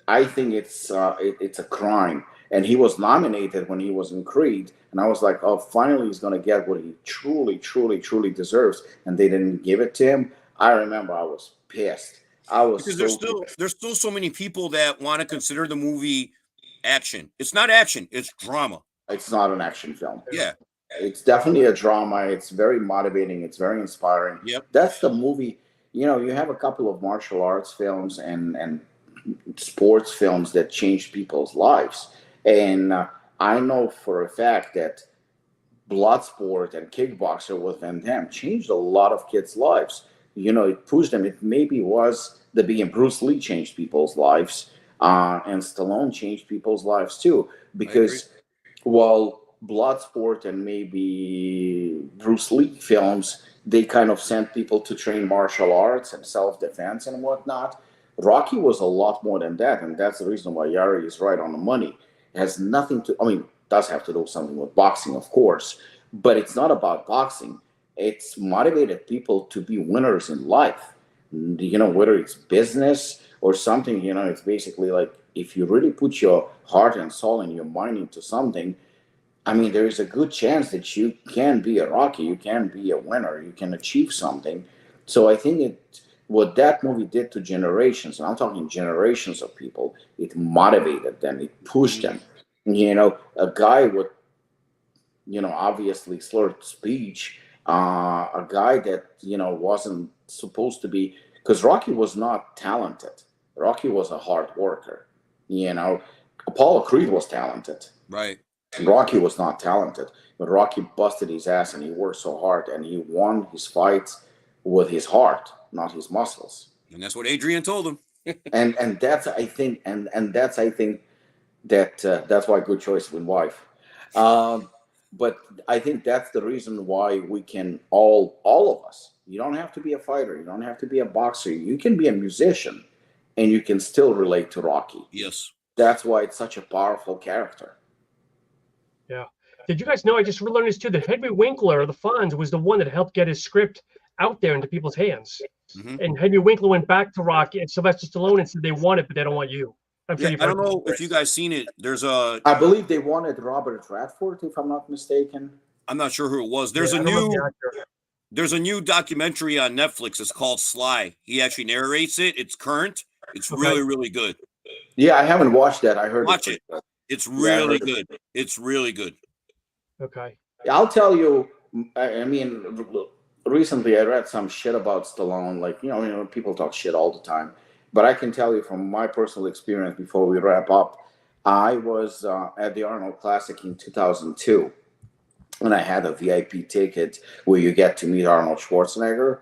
I think it's a crime. And he was nominated when he was in Creed, and I was like, oh, finally he's gonna get what he truly, truly, truly deserves, and they didn't give it to him. I remember I was pissed. Because there's still so many people that want to consider the movie action. It's not action, it's drama. It's not an action film. Yeah. It's definitely a drama. It's very motivating. It's very inspiring. Yep. That's the movie. You have a couple of martial arts films and sports films that change people's lives. And I know for a fact that Bloodsport and Kickboxer with Van Damme changed a lot of kids' lives. It pushed them. It maybe was the beginning. Bruce Lee changed people's lives, and Stallone changed people's lives too. Because while Bloodsport and maybe Bruce Lee films, they kind of sent people to train martial arts and self-defense and whatnot. Rocky was a lot more than that, and that's the reason why Yari is right on the money. It has nothing to, does have to do something with boxing, of course, but it's not about boxing. It's motivated people to be winners in life. Whether it's business or something, it's basically like, if you really put your heart and soul and your mind into something, there is a good chance that you can be a Rocky, you can be a winner, you can achieve something. So I think what that movie did to generations, and I'm talking generations of people, it motivated them, it pushed them. A guy with, obviously slurred speech, a guy that, wasn't supposed to be, because Rocky was not talented. Rocky was a hard worker. Apollo Creed was talented. Right. Rocky was not talented, but Rocky busted his ass and he worked so hard and he won his fights with his heart, not his muscles. And that's what Adrian told him. and that's I think that's why good choice with wife. But I think that's the reason why we can all of us. You don't have to be a fighter. You don't have to be a boxer. You can be a musician, and you can still relate to Rocky. Yes. That's why it's such a powerful character. Yeah. Did you guys know, I just learned this too, that Henry Winkler of the Fonz was the one that helped get his script out there into people's hands. And Henry Winkler went back to Rocky and Sylvester Stallone and said they want it, but they don't want you. I don't know if you guys seen it. I believe they wanted Robert Redford, if I'm not mistaken. I'm not sure who it was. There's a new documentary on Netflix. It's called Sly. He actually narrates it. It's current. It's really, really good. Yeah, I haven't watched that. I heard Watch it. It's really good. It's really good. Okay. I'll tell you, recently I read some shit about Stallone. Like, people talk shit all the time. But I can tell you from my personal experience before we wrap up, I was at the Arnold Classic in 2002. And I had a VIP ticket where you get to meet Arnold Schwarzenegger.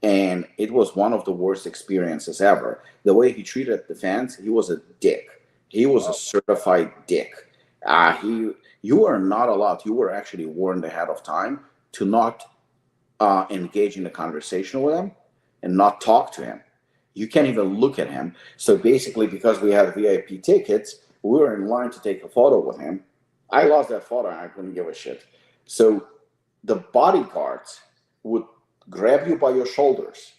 And it was one of the worst experiences ever. The way he treated the fans, he was a dick. He was a certified dick. You were not allowed, you were actually warned ahead of time to not engage in a conversation with him and not talk to him. You can't even look at him. So basically, because we had VIP tickets, we were in line to take a photo with him. I lost that photo and I couldn't give a shit. So the bodyguards would grab you by your shoulders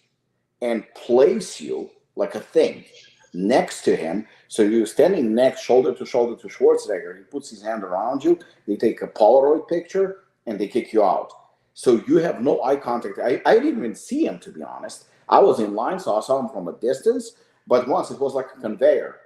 and place you like a thing next to him. So you're standing next, shoulder to Schwarzenegger. He puts his hand around you. They take a Polaroid picture and they kick you out. So you have no eye contact. I didn't even see him, to be honest. I was in line, so I saw him from a distance. But once it was like a conveyor.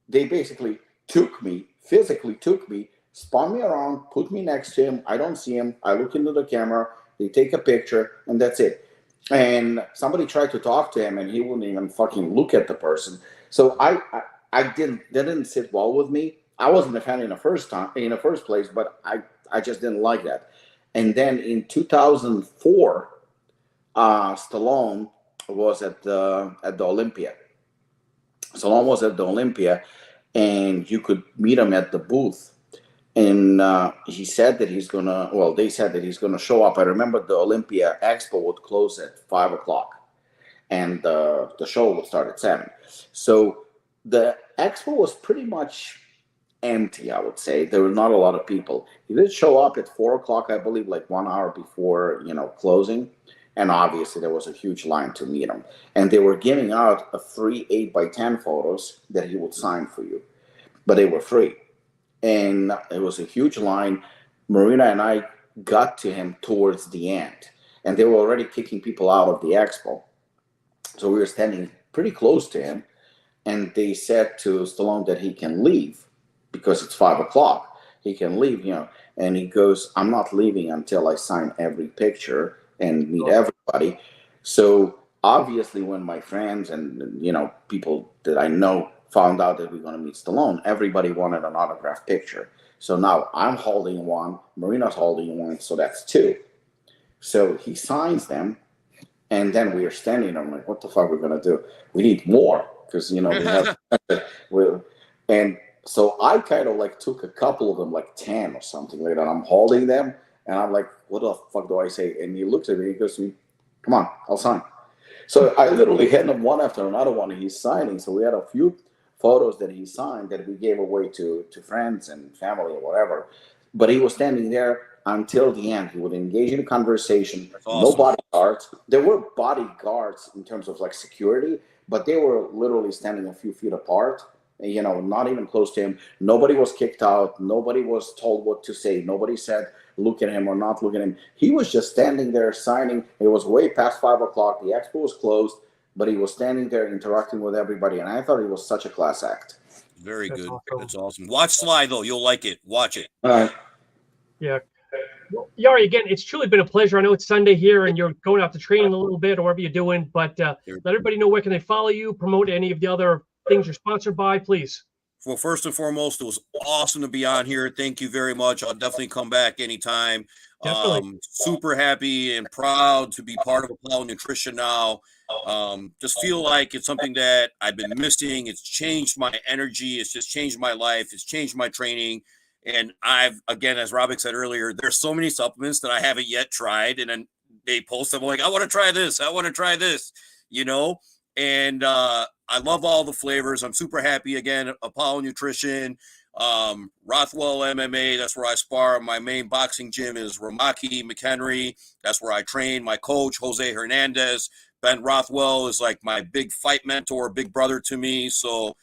They basically physically took me, spun me around, put me next to him. I don't see him. I look into the camera. They take a picture, and that's it. And somebody tried to talk to him, and he wouldn't even fucking look at the person. So that didn't sit well with me. I wasn't a fan in the first place, but I just didn't like that. And then in 2004, Stallone was at the Olympia. Stallone was at the Olympia, and you could meet him at the booth. And he said that they said that he's gonna show up. I remember the Olympia Expo would close at 5 o'clock, and the show would start at 7. So the Expo was pretty much empty, I would say. There were not a lot of people. He did show up at 4 o'clock, I believe, like 1 hour before closing. And obviously there was a huge line to meet him. And they were giving out a free 8x10 photos that he would sign for you. But they were free. And it was a huge line. Marina and I got to him towards the end. And they were already kicking people out of the expo. So we were standing pretty close to him. And they said to Stallone that he can leave because it's 5 o'clock. He can leave, And he goes, I'm not leaving until I sign every picture and meet everybody. So obviously when my friends and people that I know found out that we're going to meet Stallone, everybody wanted an autographed picture. So now I'm holding one, Marina's holding one, so that's 2. So he signs them, and then we are standing there. I'm like, what the fuck are we going to do? We need more, because we have and so I kind of like took a couple of them, like 10 or something like that. I'm holding them, and I'm like, what the fuck do I say? And he looks at me, he goes to me, come on, I'll sign. So I literally hit him one after another one, and he's signing. So we had a few photos that he signed that we gave away to friends and family or whatever. But he was standing there until the end. He would engage in a conversation. Awesome. No bodyguards. There were bodyguards in terms of like security, but they were literally standing a few feet apart. Not even close to him. Nobody was kicked out. Nobody was told what to say. Nobody said, look at him or not look at him. He was just standing there signing. It was way past 5 o'clock. The expo was closed, but he was standing there interacting with everybody. And I thought he was such a class act. Very good. Awesome. That's awesome. Watch Sly, though. You'll like it. Watch it. All right. Yeah. Well, Yari, again, it's truly been a pleasure. I know it's Sunday here and you're going out to training a little bit or whatever you're doing, but let everybody know where can they follow you, promote any of the other things you're sponsored by, please. Well, first and foremost, it was awesome to be on here. Thank you very much. I'll definitely come back anytime. Super happy and proud to be part of Apollon Nutrition now. Just feel like it's something that I've been missing. It's changed my energy. It's just changed my life. It's changed my training. And again, as Robik said earlier, there's so many supplements that I haven't yet tried. And then they post them like, I want to try this. I want to try this, And I love all the flavors. I'm super happy. Again, Apollon Nutrition, Rothwell MMA. That's where I spar. My main boxing gym is Ramaki McHenry. That's where I train. My coach, Jose Hernandez. Ben Rothwell is like my big fight mentor, big brother to me. So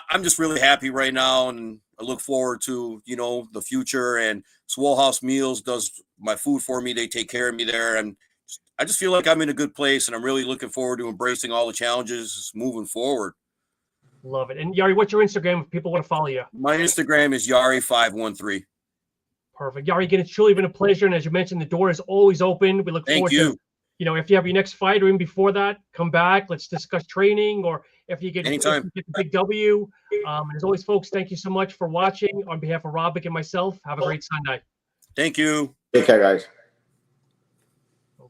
I'm just really happy right now, and I look forward to the future. And Swole House Meals does my food for me. They take care of me there, and I just feel like I'm in a good place, and I'm really looking forward to embracing all the challenges moving forward. Love it. And Yari, what's your Instagram if people want to follow you? My Instagram is Yari513. Perfect. Yari, again, it's truly been a pleasure. And as you mentioned, the door is always open. We look forward to, if you have your next fight or even before that, come back. Let's discuss training, or if you get the big W. And as always, folks, thank you so much for watching. On behalf of Robik and myself, have a great Sunday. Thank you. Take care, guys.